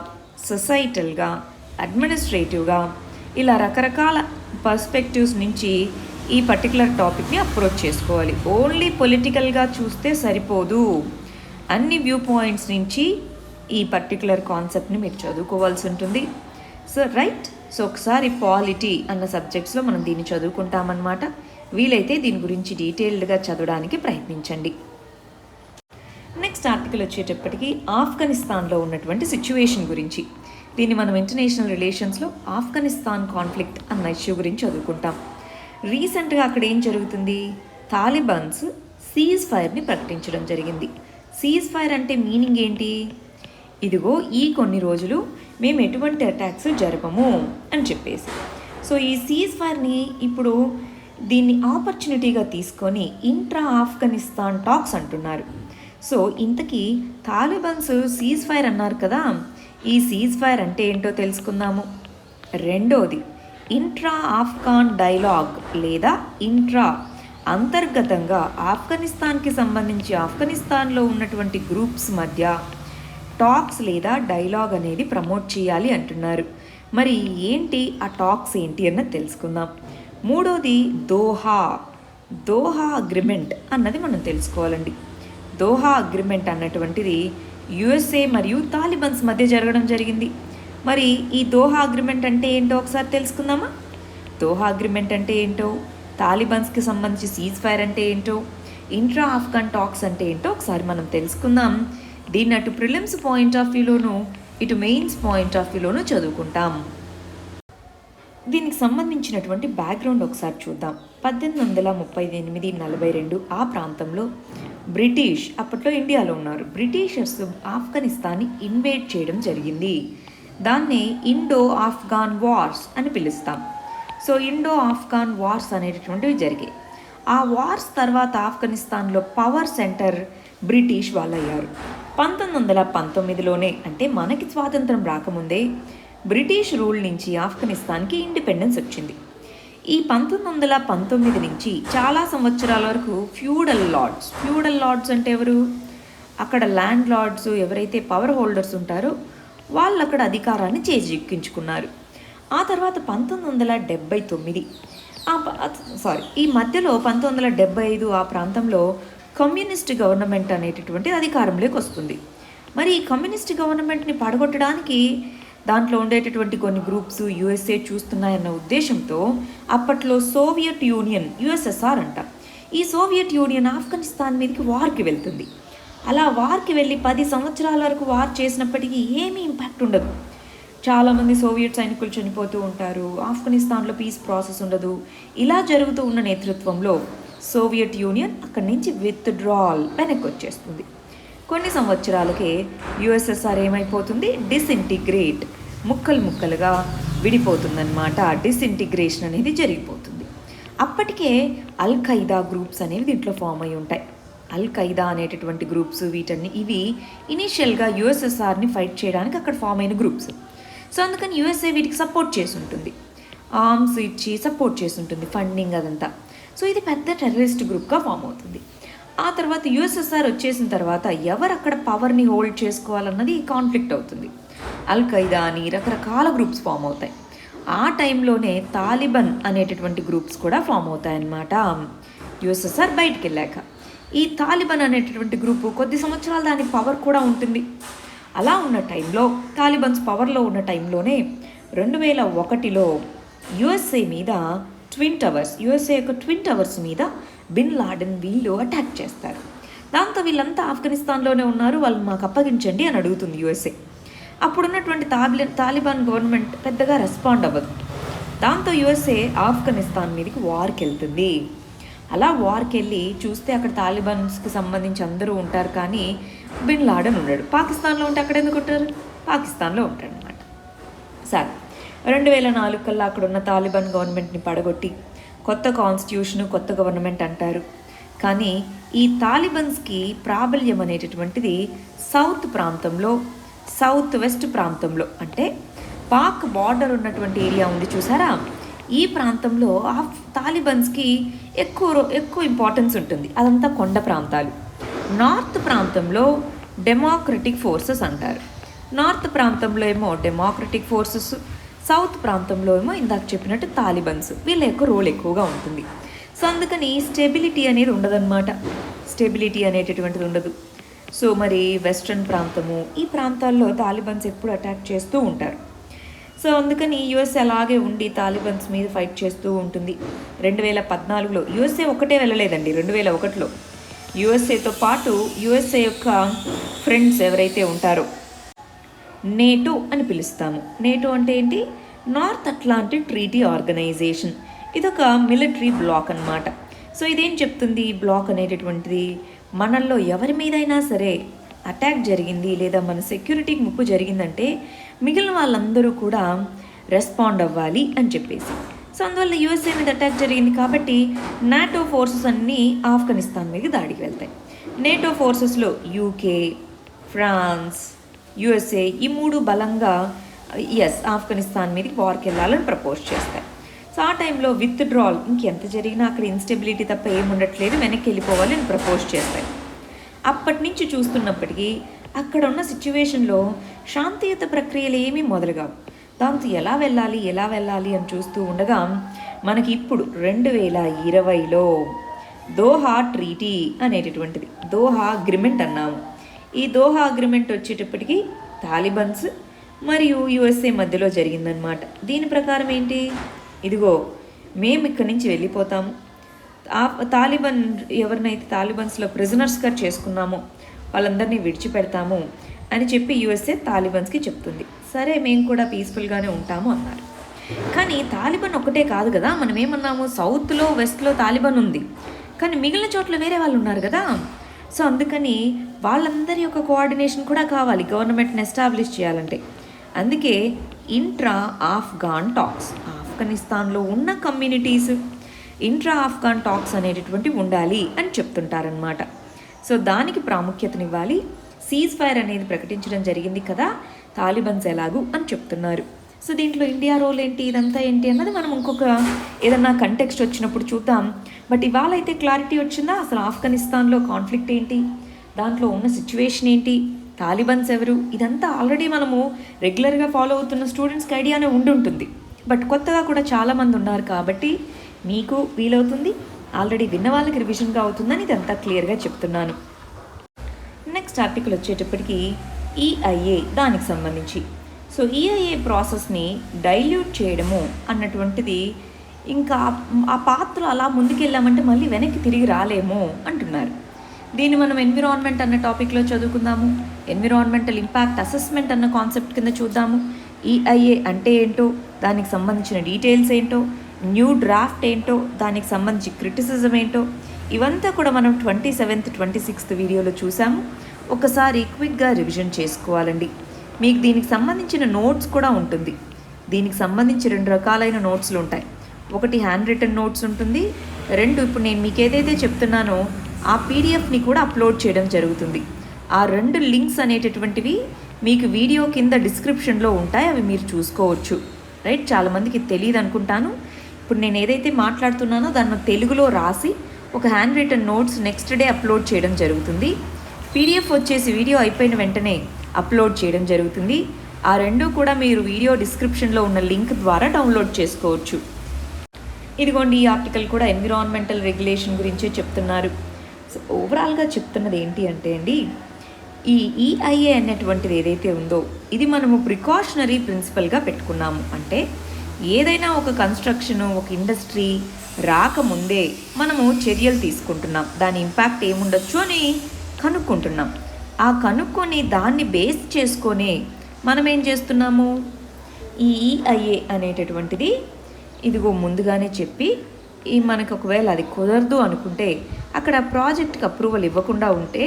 సొసైటల్గా, అడ్మినిస్ట్రేటివ్గా ఇలా రకరకాల పర్స్పెక్టివ్స్ నుంచి ఈ పర్టికులర్ టాపిక్ని అప్రోచ్ చేసుకోవాలి. ఓన్లీ పొలిటికల్గా చూస్తే సరిపోదు. అన్ని వ్యూ పాయింట్స్ నుంచి ఈ పర్టికులర్ కాన్సెప్ట్ని మీరు చదువుకోవాల్సి ఉంటుంది. So right. సో ఒకసారి పాలిటీ అన్న సబ్జెక్ట్స్లో మనం దీన్ని చదువుకుంటామన్నమాట. వీలైతే దీని గురించి డీటెయిల్డ్గా చదవడానికి ప్రయత్నించండి. నెక్స్ట్ ఆర్టికల్ వచ్చేటప్పటికి ఆఫ్ఘనిస్తాన్లో ఉన్నటువంటి సిచ్యువేషన్ గురించి. దీన్ని మనం ఇంటర్నేషనల్ రిలేషన్స్లో ఆఫ్ఘనిస్తాన్ కాన్ఫ్లిక్ట్ అన్న ఇష్యూ గురించి చదువుకుంటాం. రీసెంట్గా అక్కడ ఏం జరుగుతుంది? తాలిబాన్స్ సీజ్ ఫైర్ని ప్రకటించడం జరిగింది. సీజ్ ఫైర్ అంటే మీనింగ్ ఏంటి? ఇదిగో ఈ కొన్ని రోజులు మేము ఎటువంటి అటాక్స్ జరపము అని చెప్పేసి. సో ఈ సీజ్ ఫైర్ని ఇప్పుడు దీన్ని ఆపర్చునిటీగా తీసుకొని ఇంట్రా ఆఫ్ఘనిస్తాన్ టాక్స్ అంటున్నారు. సో ఇంతకీ తాలిబాన్స్ సీజ్ ఫైర్ అన్నారు కదా, ఈ సీజ్ ఫైర్ అంటే ఏంటో తెలుసుకుందాము. రెండోది ఇంట్రా ఆఫ్ఘాన్ డైలాగ్ లేదా ఇంట్రా అంతర్గతంగా ఆఫ్ఘనిస్తాన్కి సంబంధించి ఆఫ్ఘనిస్తాన్లో ఉన్నటువంటి గ్రూప్స్ మధ్య టాక్స్ లేదా డైలాగ్ అనేది ప్రమోట్ చేయాలి అంటున్నారు. మరి ఏంటి ఆ టాక్స్ ఏంటి అన్నది తెలుసుకుందాం. మూడోది దోహా అగ్రిమెంట్ అన్నది మనం తెలుసుకోవాలండి. దోహా అగ్రిమెంట్ అన్నటువంటిది యుఎస్ఏ మరియు తాలిబాన్స్ మధ్య జరగడం జరిగింది. మరి ఈ దోహా అగ్రిమెంట్ అంటే ఏంటో ఒకసారి తెలుసుకుందామా. దోహా అగ్రిమెంట్ అంటే ఏంటో, తాలిబాన్స్కి సంబంధించి సీజ్ ఫైర్ అంటే ఏంటో, ఇంట్రా ఆఫ్ఘన్ టాక్స్ అంటే ఏంటో ఒకసారి మనం తెలుసుకుందాం. దీన్ని అటు ప్రిలిమ్స్ పాయింట్ ఆఫ్ వ్యూలోను ఇటు మెయిన్స్ పాయింట్ ఆఫ్ వ్యూలోను చదువుకుంటాం. దీనికి సంబంధించినటువంటి బ్యాక్గ్రౌండ్ ఒకసారి చూద్దాం. 1838-42 ఆ ప్రాంతంలో బ్రిటిష్, అప్పట్లో ఇండియాలో ఉన్నారు, బ్రిటిషర్స్ ఆఫ్ఘనిస్తాన్ని ఇన్వేడ్ చేయడం జరిగింది. దాన్నే ఇండో ఆఫ్ఘాన్ వార్స్ అని పిలుస్తాం. సో ఇండో ఆఫ్ఘాన్ వార్స్ అనేటటువంటివి జరిగాయి. ఆ వార్స్ తర్వాత ఆఫ్ఘనిస్తాన్లో పవర్ సెంటర్ బ్రిటిష్ వాళ్ళు అయ్యారు. 1919లోనే, అంటే మనకి స్వాతంత్రం రాకముందే బ్రిటిష్ రూల్ నుంచి ఆఫ్ఘనిస్తాన్కి ఇండిపెండెన్స్ వచ్చింది. ఈ 1919 నుంచి చాలా సంవత్సరాల వరకు ఫ్యూడల్ లార్డ్స్ అంటే ఎవరు? అక్కడ ల్యాండ్ లార్డ్స్, ఎవరైతే పవర్ హోల్డర్స్ ఉంటారో వాళ్ళు అక్కడ అధికారాన్ని చేజిక్కించుకున్నారు. ఆ తర్వాత 1979 ఈ మధ్యలో 1975 ఆ ప్రాంతంలో కమ్యూనిస్ట్ గవర్నమెంట్ అనేటటువంటి అధికారంలోకి వస్తుంది. మరి ఈ కమ్యూనిస్ట్ గవర్నమెంట్ని పడగొట్టడానికి దాంట్లో ఉండేటటువంటి కొన్ని గ్రూప్స్ యుఎస్ఏ చూస్తున్నాయన్న ఉద్దేశంతో అప్పట్లో సోవియట్ యూనియన్, యుఎస్ఎస్ఆర్ అంట, ఈ సోవియట్ యూనియన్ ఆఫ్ఘనిస్తాన్ మీదకి వార్కి వెళ్తుంది. అలా వార్కి వెళ్ళి 10 సంవత్సరాల వరకు వార్ చేసినప్పటికీ ఏమీ ఇంపాక్ట్ ఉండదు. చాలామంది సోవియట్ సైనికులు చనిపోతూ ఉంటారు, ఆఫ్ఘనిస్తాన్లో పీస్ ప్రాసెస్ ఉండదు. ఇలా జరుగుతూ ఉన్న నేతృత్వంలో సోవియట్ యూనియన్ అక్కడి నుంచి విత్డ్రాల్ వెనక్కి వచ్చేస్తుంది. కొన్ని సంవత్సరాలకే యుఎస్ఎస్ఆర్ ఏమైపోతుంది? డిసింటిగ్రేట్, ముక్కలుగా విడిపోతుందన్నమాట. డిసింటిగ్రేషన్ అనేది జరిగిపోతుంది. అప్పటికే అల్ ఖైదా గ్రూప్స్ అనేవి దీంట్లో ఫామ్ అయి ఉంటాయి. అల్ ఖైదా అనేటటువంటి గ్రూప్స్, ఇవి ఇనీషియల్గా యుఎస్ఎస్ఆర్ని ఫైట్ చేయడానికి అక్కడ ఫామ్ అయిన గ్రూప్స్. సో అందుకని యుఎస్ఏ వీటికి సపోర్ట్ చేసి ఉంటుంది, ఆర్మ్స్ ఇచ్చి సపోర్ట్ చేసి ఉంటుంది, ఫండింగ్ అదంతా. సో ఇది పెద్ద టెర్రరిస్ట్ గ్రూప్గా ఫామ్ అవుతుంది. ఆ తర్వాత యుఎస్ఎస్ఆర్ వచ్చేసిన తర్వాత ఎవరు అక్కడ పవర్ని హోల్డ్ చేసుకోవాలన్నది కాన్ఫ్లిక్ట్ అవుతుంది. అల్ ఖైదా అని రకరకాల గ్రూప్స్ ఫామ్ అవుతాయి. ఆ టైంలోనే తాలిబాన్ అనేటటువంటి గ్రూప్స్ కూడా ఫామ్ అవుతాయన్నమాట యుఎస్ఎస్ఆర్ బయటికి వెళ్ళాక. ఈ తాలిబాన్ అనేటటువంటి గ్రూపు కొద్ది సంవత్సరాలు దాని పవర్ కూడా ఉంటుంది. అలా ఉన్న టైంలో తాలిబాన్స్ పవర్లో ఉన్న టైంలోనే 2001లో యుఎస్ఏ మీద యుఎస్ఏ యొక్క ట్విన్ టవర్స్ మీద బిన్ లాడెన్ వీళ్ళు అటాక్ చేస్తారు. దాంతో వీళ్ళంతా ఆఫ్ఘనిస్తాన్లోనే ఉన్నారు, వాళ్ళు మాకు అప్పగించండి అని అడుగుతుంది యుఎస్ఏ. అప్పుడున్నటువంటి తాలిబాన్ గవర్నమెంట్ పెద్దగా రెస్పాండ్ అవ్వదు. దాంతో యుఎస్ఏ ఆఫ్ఘనిస్తాన్ మీదకి వార్కి వెళ్తుంది. అలా వార్కి వెళ్ళి చూస్తే అక్కడ తాలిబాన్స్కి సంబంధించి అందరూ ఉంటారు, కానీ బిన్ లాడెన్ ఉన్నాడు. పాకిస్తాన్లో ఉంటే అక్కడ ఎందుకు ఉంటారు? పాకిస్తాన్లో ఉంటాడు అనమాట. సరే, 2004 కల్లా అక్కడ ఉన్న తాలిబాన్ గవర్నమెంట్ని పడగొట్టి కొత్త కాన్స్టిట్యూషన్, కొత్త గవర్నమెంట్ అంటారు. కానీ ఈ తాలిబాన్స్కి ప్రాబల్యం అనేటటువంటిది సౌత్ వెస్ట్ ప్రాంతంలో, అంటే పాక్ బార్డర్ ఉన్నటువంటి ఏరియా ఉంది చూసారా, ఈ ప్రాంతంలో తాలిబాన్స్కి ఎక్కువ ఇంపార్టెన్స్ ఉంటుంది. అదంతా కొండ ప్రాంతాలు. నార్త్ ప్రాంతంలో డెమోక్రటిక్ ఫోర్సెస్ అంటారు. నార్త్ ప్రాంతంలో ఏమో డెమోక్రటిక్ ఫోర్సెస్, సౌత్ ప్రాంతంలో ఏమో ఇందాక చెప్పినట్టు తాలిబాన్స్. వీళ్ళ యొక్క రోల్ ఎక్కువగా ఉంటుంది. సో అందుకని స్టెబిలిటీ అనేది ఉండదన్నమాట. స్టెబిలిటీ అనేటటువంటిది ఉండదు. సో మరి వెస్ట్రన్ ప్రాంతము, ఈ ప్రాంతాల్లో తాలిబాన్స్ ఎప్పుడు అటాక్ చేస్తూ ఉంటారు. సో అందుకని యుఎస్ఏ అలాగే ఉండి తాలిబాన్స్ మీద ఫైట్ చేస్తూ ఉంటుంది. 2014లో యుఎస్ఏ ఒకటే వెళ్ళలేదండి. 2001లో యుఎస్ఏతో పాటు యుఎస్ఏ యొక్క ఫ్రెండ్స్ ఎవరైతే ఉంటారో, నేటో అని పిలుస్తాము. నేటో అంటే ఏంటి? North Atlantic Treaty Organisation. ఇదొక మిలిటరీ బ్లాక్ అన్నమాట. సో ఇదేం చెప్తుంది? బ్లాక్ అనేటటువంటిది మనల్లో ఎవరి మీదైనా సరే అటాక్ జరిగింది లేదా మన సెక్యూరిటీకి ముప్పు జరిగిందంటే మిగిలిన వాళ్ళందరూ కూడా రెస్పాండ్ అవ్వాలి అని చెప్పేసి. సో అందువల్ల యుఎస్ఏ మీద అటాక్ జరిగింది కాబట్టి నాటో ఫోర్సెస్ అన్నీ ఆఫ్ఘనిస్తాన్ మీద దాడికి వెళ్తాయి. నేటో ఫోర్సెస్లో యూకే, ఫ్రాన్స్, యుఎస్ఏ ఈ మూడు బలంగా ఆఫ్ఘనిస్తాన్ మీదకి వార్కి వెళ్ళాలని ప్రపోజ్ చేస్తాయి. సో ఆ టైంలో విత్డ్రాల్, ఇంకెంత జరిగినా అక్కడ ఇన్స్టెబిలిటీ తప్ప ఏముండట్లేదు, వెనక్కి వెళ్ళిపోవాలి అని ప్రపోజ్ చేస్తాయి. అప్పటి నుంచి చూస్తున్నప్పటికీ అక్కడ ఉన్న సిచ్యువేషన్లో శాంతియుత ప్రక్రియలు ఏమీ మొదలుగావు. దాంతో ఎలా వెళ్ళాలి అని చూస్తూ ఉండగా మనకి ఇప్పుడు 2020లో దోహా ట్రీటీ అనేటటువంటిది, దోహా అగ్రిమెంట్ అన్నాము. ఈ దోహా అగ్రిమెంట్ వచ్చేటప్పటికి తాలిబాన్స్ మరియు యుఎస్ఏ మధ్యలో జరిగిందనమాట. దీని ప్రకారం ఏంటి? ఇదిగో మేము ఇక్కడి నుంచి వెళ్ళిపోతాము, తాలిబాన్ ఎవరినైతే తాలిబాన్స్లో ప్రిజనర్స్గా చేసుకున్నామో వాళ్ళందరినీ విడిచిపెడతాము అని చెప్పి యుఎస్ఏ తాలిబాన్స్కి చెప్తుంది. సరే, మేము కూడా పీస్ఫుల్గానే ఉంటాము అన్నారు. కానీ తాలిబాన్ ఒకటే కాదు కదా, మనం ఏమన్నాము, సౌత్లో వెస్ట్లో తాలిబాన్ ఉంది, కానీ మిగిలిన చోట్ల వేరే వాళ్ళు ఉన్నారు కదా. సో అందుకని వాళ్ళందరి యొక్క కోఆర్డినేషన్ కూడా కావాలి గవర్నమెంట్ని ఎస్టాబ్లిష్ చేయాలంటే. అందుకే ఇంట్రా ఆఫ్ఘాన్ టాక్స్, ఆఫ్ఘనిస్తాన్లో ఉన్న కమ్యూనిటీస్ ఇంట్రా ఆఫ్ఘాన్ టాక్స్ అనేటటువంటివి ఉండాలి అని చెప్తుంటారనమాట. సో దానికి ప్రాముఖ్యతనివ్వాలి. సీజ్ ఫైర్ అనేది ప్రకటించడం జరిగింది కదా, తాలిబాన్స్ ఎలాగూ అని చెప్తున్నారు. సో దీంట్లో ఇండియా రోల్ ఏంటి, ఇదంతా ఏంటి అన్నది మనం ఇంకొక ఏదన్నా కంటెక్స్ట్ వచ్చినప్పుడు చూద్దాం. బట్ ఇవాళ అయితే క్లారిటీ వచ్చిందా? అసలు ఆఫ్ఘనిస్తాన్లో కాన్ఫ్లిక్ట్ ఏంటి, దాంట్లో ఉన్న సిచ్యువేషన్ ఏంటి, తాలిబాన్స్ ఎవరు, ఇదంతా ఆల్రెడీ మనము రెగ్యులర్గా ఫాలో అవుతున్న స్టూడెంట్స్కి ఐడియానే ఉండుంటుంది. బట్ కొత్తగా కూడా చాలామంది ఉన్నారు కాబట్టి మీకు వీలవుతుంది, ఆల్రెడీ విన్న వాళ్ళకి రివిజన్గా అవుతుందని ఇదంతా క్లియర్గా చెప్తున్నాను. నెక్స్ట్ ఆర్టికల్ వచ్చేటప్పటికి ఈఐఏ, దానికి సంబంధించి. సో ఈఐఏ ప్రాసెస్ని డైల్యూట్ చేయడము అన్నటువంటిది, ఇంకా ఆ పాత్ర అలా ముందుకెళ్ళామంటే మళ్ళీ వెనక్కి తిరిగి రాలేమో అంటున్నారు. దీన్ని మనం ఎన్విరాన్మెంట్ అన్న టాపిక్లో చదువుకుందాము. ఎన్విరాన్మెంటల్ ఇంపాక్ట్ అసెస్మెంట్ అన్న కాన్సెప్ట్ కింద చూద్దాము. ఈఐఏ అంటే ఏంటో, దానికి సంబంధించిన డీటెయిల్స్ ఏంటో, న్యూ డ్రాఫ్ట్ ఏంటో, దానికి సంబంధించి క్రిటిసిజం ఏంటో, ఇవంతా కూడా మనం 27th 26th వీడియోలో చూసాము. ఒకసారి క్విక్గా రివిజన్ చేసుకోవాలండి. మీకు దీనికి సంబంధించిన నోట్స్ కూడా ఉంటుంది. దీనికి సంబంధించి 2 రకాలైన నోట్స్లు ఉంటాయి. ఒకటి హ్యాండ్ రిటన్ నోట్స్ ఉంటుంది, 2 ఇప్పుడు నేను మీకు ఏదైతే చెప్తున్నానో ఆ పీడిఎఫ్ని కూడా అప్లోడ్ చేయడం జరుగుతుంది. ఆ 2 లింక్స్ అనేటటువంటివి మీకు వీడియో కింద డిస్క్రిప్షన్లో ఉంటాయి, అవి మీరు చూసుకోవచ్చు. రైట్, చాలామందికి తెలియదు అనుకుంటాను. ఇప్పుడు నేను ఏదైతే మాట్లాడుతున్నానో దాన్ని తెలుగులో రాసి ఒక hand written notes next day upload చేయడం జరుగుతుంది. పీడిఎఫ్ వచ్చేసి వీడియో అయిపోయిన వెంటనే అప్లోడ్ చేయడం జరుగుతుంది. ఆ రెండు కూడా మీరు వీడియో డిస్క్రిప్షన్లో ఉన్న లింక్ ద్వారా డౌన్లోడ్ చేసుకోవచ్చు. ఇదిగోండి, ఈ ఆర్టికల్ కూడా ఎన్విరాన్మెంటల్ రెగ్యులేషన్ గురించే చెప్తున్నారు. సో ఓవరాల్గా చెప్తున్నది ఏంటి అంటే అండి, ఈ ఈఐఏ అనేటువంటిది ఏదైతే ఉందో ఇది మనము ప్రికాషనరీ ప్రిన్సిపల్గా పెట్టుకున్నాము. అంటే ఏదైనా ఒక కన్స్ట్రక్షను, ఒక ఇండస్ట్రీ రాకముందే మనము చర్యలు తీసుకుంటున్నాం, దాని ఇంపాక్ట్ ఏముండొచ్చు అని కనుక్కుంటున్నాం. ఆ కనుక్కొని దాన్ని బేస్ చేసుకొని మనం ఏం చేస్తున్నాము, ఈ ఈఐఏ అనేటటువంటిది ఇదిగో ముందుగానే చెప్పి మనకు ఒకవేళ అది కుదరదు అనుకుంటే అక్కడ ప్రాజెక్ట్కి అప్రూవల్ ఇవ్వకుండా ఉంటే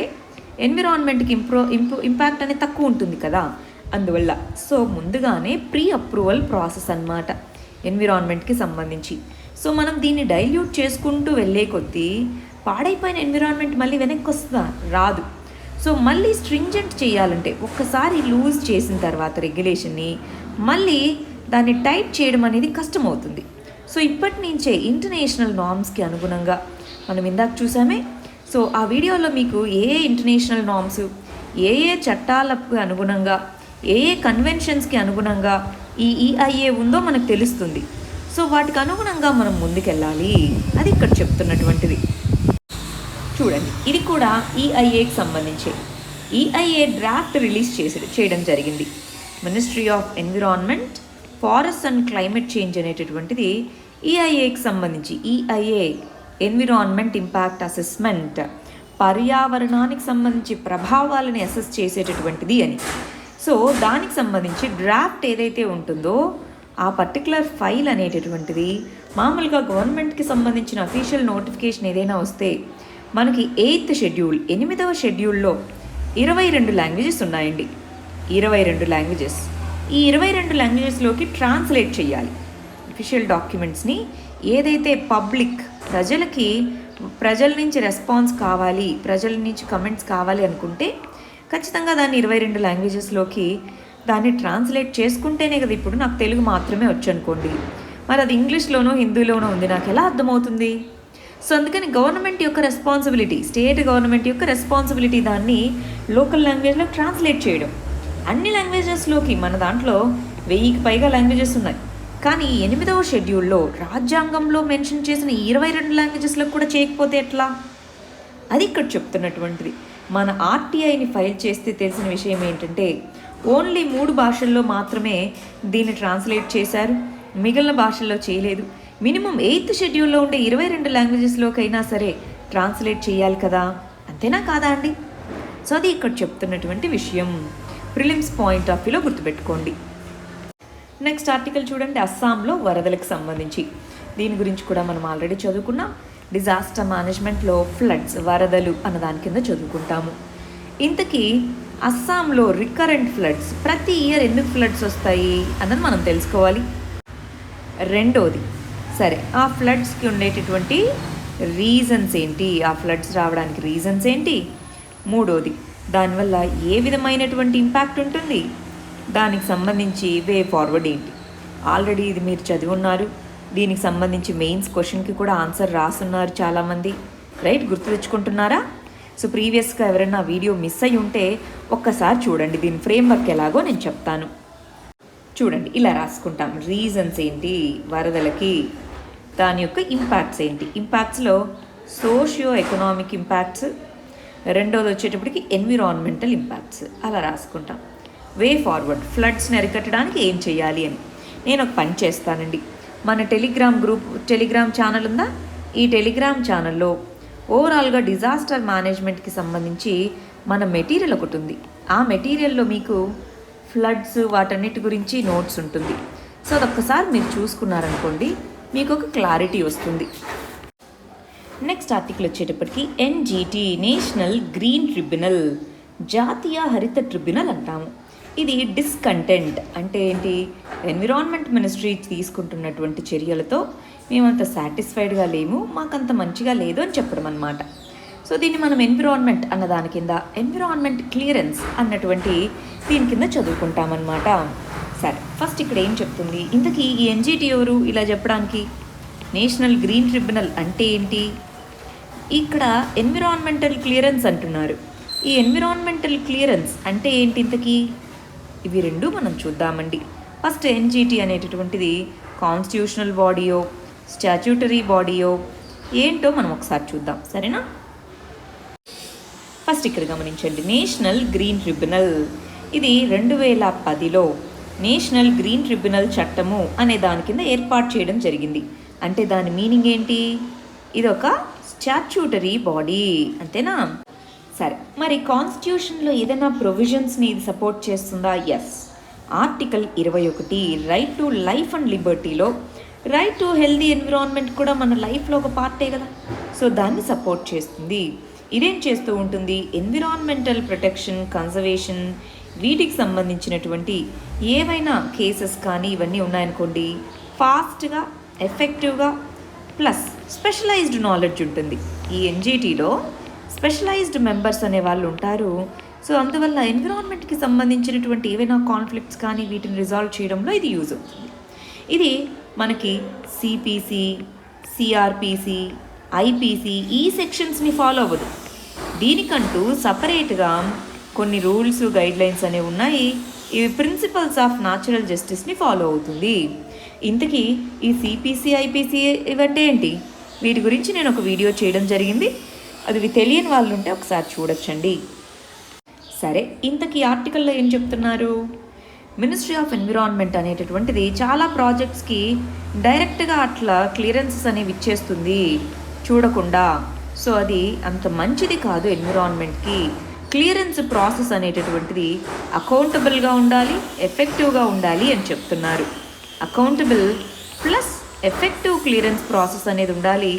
ఎన్విరాన్మెంట్కి ఇంపాక్ట్ అనేది తక్కువ ఉంటుంది కదా, అందువల్ల. సో ముందుగానే ప్రీ అప్రూవల్ ప్రాసెస్ అన్నమాట ఎన్విరాన్మెంట్కి సంబంధించి. సో మనం దీన్ని డైల్యూట్ చేసుకుంటూ వెళ్ళే కొద్దీ పాడైపోయిన ఎన్విరాన్మెంట్ మళ్ళీ వెనక్కి వస్తుందా? రాదు. సో మళ్ళీ స్ట్రింజెంట్ చేయాలంటే ఒక్కసారి లూజ్ చేసిన తర్వాత రెగ్యులేషన్ని మళ్ళీ దాన్ని టైట్ చేయడం అనేది కష్టమవుతుంది. సో ఇప్పటి నుంచే ఇంటర్నేషనల్ నార్మ్స్కి అనుగుణంగా మనం ఇందాక చూసామే. సో ఆ వీడియోలో మీకు ఏ ఇంటర్నేషనల్ నార్మ్స్, ఏ చట్టాలకు అనుగుణంగా, ఏ కన్వెన్షన్స్కి అనుగుణంగా ఈ ఈఐఏ ఉందో మనకు తెలుస్తుంది. సో వాటికి అనుగుణంగా మనం ముందుకెళ్ళాలి, అది ఇక్కడ చెప్తున్నటువంటిది. చూడండి, ఇది కూడా ఈఐఏకి సంబంధించి ఈఐఏ డ్రాఫ్ట్ రిలీజ్ చేయడం జరిగింది. Ministry of environment, forest and climate change అనేటటువంటిది ఈఐఏకి సంబంధించి. ఈఐఏ ఎన్విరాన్మెంట్ ఇంపాక్ట్ అసెస్మెంట్, పర్యావరణానికి సంబంధించి ప్రభావాలని అసెస్ చేసేటటువంటిది అని. సో దానికి సంబంధించి డ్రాఫ్ట్ ఏదైతే ఉంటుందో ఆ పర్టికులర్ ఫైల్ అనేటటువంటిది మామూలుగా గవర్నమెంట్కి సంబంధించిన అఫీషియల్ నోటిఫికేషన్ ఏదైనా వస్తే మనకి 8th షెడ్యూల్, 8వ షెడ్యూల్లో 22 లాంగ్వేజెస్ ఉన్నాయండి. 22 లాంగ్వేజెస్. ఈ 22 లాంగ్వేజెస్లోకి ట్రాన్స్లేట్ చేయాలి అఫీషియల్ డాక్యుమెంట్స్ని. ఏదైతే పబ్లిక్ ప్రజల నుంచి రెస్పాన్స్ కావాలి, ప్రజల నుంచి కమెంట్స్ కావాలి అనుకుంటే ఖచ్చితంగా దాన్ని 22 లాంగ్వేజెస్లోకి దాన్ని ట్రాన్స్లేట్ చేసుకుంటేనే కదా. ఇప్పుడు నాకు తెలుగు మాత్రమే వచ్చు అనుకోండి, మరి అది ఇంగ్లీష్లోనో హిందీలోనో ఉంది, నాకు ఎలా అర్థమవుతుంది? సో అందుకని గవర్నమెంట్ యొక్క రెస్పాన్సిబిలిటీ, స్టేట్ గవర్నమెంట్ యొక్క రెస్పాన్సిబిలిటీ దాన్ని లోకల్ లాంగ్వేజ్లో ట్రాన్స్లేట్ చేయడం. అన్ని లాంగ్వేజెస్లోకి మన దాంట్లో 1000కి పైగా లాంగ్వేజెస్ ఉన్నాయి. కానీ 8వ షెడ్యూల్లో రాజ్యాంగంలో మెన్షన్ చేసిన 22 లాంగ్వేజెస్లకు కూడా చేయకపోతే ఎట్లా? అది ఇక్కడ చెప్తున్నటువంటిది. మన ఆర్టీఐని ఫైల్ చేస్తే తెలిసిన విషయం ఏంటంటే ఓన్లీ 3 భాషల్లో మాత్రమే దీన్ని ట్రాన్స్లేట్ చేశారు, మిగిలిన భాషల్లో చేయలేదు. మినిమం 8th షెడ్యూల్లో ఉండే 22 లాంగ్వేజెస్లోకైనా సరే ట్రాన్స్లేట్ చేయాలి కదా, అంతేనా కాదా అండి? సో అది ఇక్కడ చెప్తున్నటువంటి విషయం. ప్రిలిమ్స్ పాయింట్ ఆఫ్ వ్యూలో గుర్తుపెట్టుకోండి. నెక్స్ట్ ఆర్టికల్ చూడండి, అస్సాంలో వరదలకు సంబంధించి. దీని గురించి కూడా మనం ఆల్రెడీ చదువుకున్నాం. డిజాస్టర్ మేనేజ్మెంట్లో ఫ్లడ్స్, వరదలు అన్న దాని కింద చదువుకుంటాము. ఇంతకీ అస్సాంలో రికరెంట్ ఫ్లడ్స్, ప్రతి ఇయర్ ఎందుకు ఫ్లడ్స్ వస్తాయి అన్నది మనం తెలుసుకోవాలి. రెండోది, సరే ఆ ఫ్లడ్స్కి ఉండేటటువంటి రీజన్స్ ఏంటి, ఆ ఫ్లడ్స్ రావడానికి రీజన్స్ ఏంటి? మూడోది, దానివల్ల ఏ విధమైనటువంటి ఇంపాక్ట్ ఉంటుంది, దానికి సంబంధించి వే ఫార్వర్డ్ ఏంటి. ఆల్రెడీ ఇది మీరు చదివి ఉన్నారు. దీనికి సంబంధించి మెయిన్స్ క్వశ్చన్కి కూడా ఆన్సర్ రాస్తున్నారు చాలామంది, రైట్? గుర్తు తెచ్చుకుంటున్నారా? సో ప్రీవియస్గా ఎవరైనా వీడియో మిస్ అయ్యి ఉంటే ఒక్కసారి చూడండి, దీని ఫ్రేమ్వర్క్ ఎలాగో నేను చెప్తాను. చూడండి, ఇలా రాసుకుంటాం. రీజన్స్ ఏంటి వరదలకి, దాని యొక్క ఇంపాక్ట్స్ ఏంటి. ఇంపాక్ట్స్లో సోషియో ఎకనామిక్ ఇంపాక్ట్స్, రెండోది వచ్చేటప్పటికి ఎన్విరాన్మెంటల్ ఇంపాక్ట్స్, అలా రాసుకుంటాం. వే ఫార్వర్డ్, ఫ్లడ్స్ని అరికట్టడానికి ఏం చేయాలి అని. నేను ఒక పని చేస్తానండి, మన టెలిగ్రామ్ ఛానల్ ఉందా, ఈ టెలిగ్రామ్ ఛానల్లో ఓవరాల్గా డిజాస్టర్ మేనేజ్మెంట్కి సంబంధించి మన మెటీరియల్ ఒకటి ఉంది. ఆ మెటీరియల్లో మీకు ఫ్లడ్స్ వాటన్నిటి గురించి నోట్స్ ఉంటుంది. సో అదొక్కసారి మీరు చూసుకున్నారనుకోండి, మీకు ఒక క్లారిటీ వస్తుంది. నెక్స్ట్ ఆర్టికల్ వచ్చేటప్పటికి ఎన్జిటి, నేషనల్ గ్రీన్ ట్రిబ్యునల్, జాతీయ హరిత ట్రిబ్యునల్ అంటాము. ఇది డిస్కంటెంట్ అంటే ఏంటి, ఎన్విరాన్మెంట్ మినిస్ట్రీ తీసుకుంటున్నటువంటి చర్యలతో మేమంత సాటిస్ఫైడ్గా లేము, మాకంత మంచిగా లేదు అని చెప్పడం అన్నమాట. సో దీన్ని మనం ఎన్విరాన్మెంట్ అన్న దాని కింద, ఎన్విరాన్మెంట్ క్లియరెన్స్ అన్నటువంటి దీని కింద చదువుకుంటామన్నమాట. సరే, ఫస్ట్ ఇక్కడ ఏం చెప్తుంది, ఇంతకీ ఈ ఎన్జిటి ఎవరు ఇలా చెప్పడానికి? నేషనల్ గ్రీన్ ట్రిబ్యునల్ అంటే ఏంటి? ఇక్కడ ఎన్విరాన్మెంటల్ క్లియరెన్స్ అంటున్నారు. ఈ ఎన్విరాన్మెంటల్ క్లియరెన్స్ అంటే ఏంటి ఇంతకీ? ఇవి రెండు మనం చూద్దామండి. ఫస్ట్ ఎన్జిటి అనేటటువంటిది కాన్స్టిట్యూషనల్ బాడీయో స్టాట్యూటరీ బాడీయో ఏంటో మనం ఒకసారి చూద్దాం, సరేనా? ఫస్ట్ ఇక్కడ గమనించండి, నేషనల్ గ్రీన్ ట్రిబ్యునల్. ఇది 2010లో నేషనల్ గ్రీన్ ట్రిబ్యునల్ చట్టము అనే దాని కింద ఏర్పాటు చేయడం జరిగింది. అంటే దాని మీనింగ్ ఏంటి? ఇది ఒక స్టాట్యూటరీ బాడీ, అంతేనా? సరే, మరి కాన్స్టిట్యూషన్లో ఏదైనా ప్రొవిజన్స్ని ఇది సపోర్ట్ చేస్తుందా? Yes. Article 21 right to life and లిబర్టీలో రైట్ టు హెల్దీ ఎన్విరాన్మెంట్ కూడా మన లైఫ్లో ఒక పార్టే కదా, సో దాన్ని సపోర్ట్ చేస్తుంది. ఇదేం చేస్తూ ఉంటుంది? ఎన్విరాన్మెంటల్ ప్రొటెక్షన్, కన్జర్వేషన్, వీటికి సంబంధించినటువంటి ఏవైనా కేసెస్ కానీ ఇవన్నీ ఉన్నాయనుకోండి, ఫాస్ట్గా, ఎఫెక్టివ్గా, ప్లస్ స్పెషలైజ్డ్ నాలెడ్జ్ ఉంటుంది. ఈ ఎన్జిటిలో స్పెషలైజ్డ్ మెంబర్స్ అనే వాళ్ళు ఉంటారు. సో అందువల్ల ఎన్విరాన్మెంట్కి సంబంధించినటువంటి ఏవైనా కాన్ఫ్లిక్ట్స్ కానీ వీటిని రిజాల్వ్ చేయడంలో ఇది యూజ్ అవుతుంది. ఇది మనకి సిపిసి, సిఆర్పిసి, ఐపీసీ ఈ సెక్షన్స్ని ఫాలో అవ్వదు. దీనికంటూ సపరేట్గా కొన్ని రూల్స్, గైడ్లైన్స్ అనేవి ఉన్నాయి. ఇవి ప్రిన్సిపల్స్ ఆఫ్ న్యాచురల్ జస్టిస్ని ఫాలో అవుతుంది. ఇంతకీ ఈ సిపిసి, ఐపీసీ ఇవంటే ఏంటి? వీటి గురించి నేను ఒక వీడియో చేయడం జరిగింది. అది తెలియని వాళ్ళు ఉంటే ఒకసారి చూడొచ్చండి. సరే, ఇంతకీ ఆర్టికల్లో ఏం చెప్తున్నారు? మినిస్ట్రీ ఆఫ్ ఎన్విరాన్మెంట్ అనేటటువంటిది చాలా ప్రాజెక్ట్స్కి డైరెక్ట్గా అట్లా క్లియరెన్సెస్ అనేవి ఇచ్చేస్తుంది చూడకుండా. సో అది అంత మంచిది కాదు ఎన్విరాన్మెంట్కి. క్లియరెన్స్ ప్రాసెస్ అనేటటువంటిది అకౌంటబుల్గా ఉండాలి, ఎఫెక్టివ్గా ఉండాలి అని చెప్తున్నారు. Accountable plus effective clearance process అనేది ఉండాలి.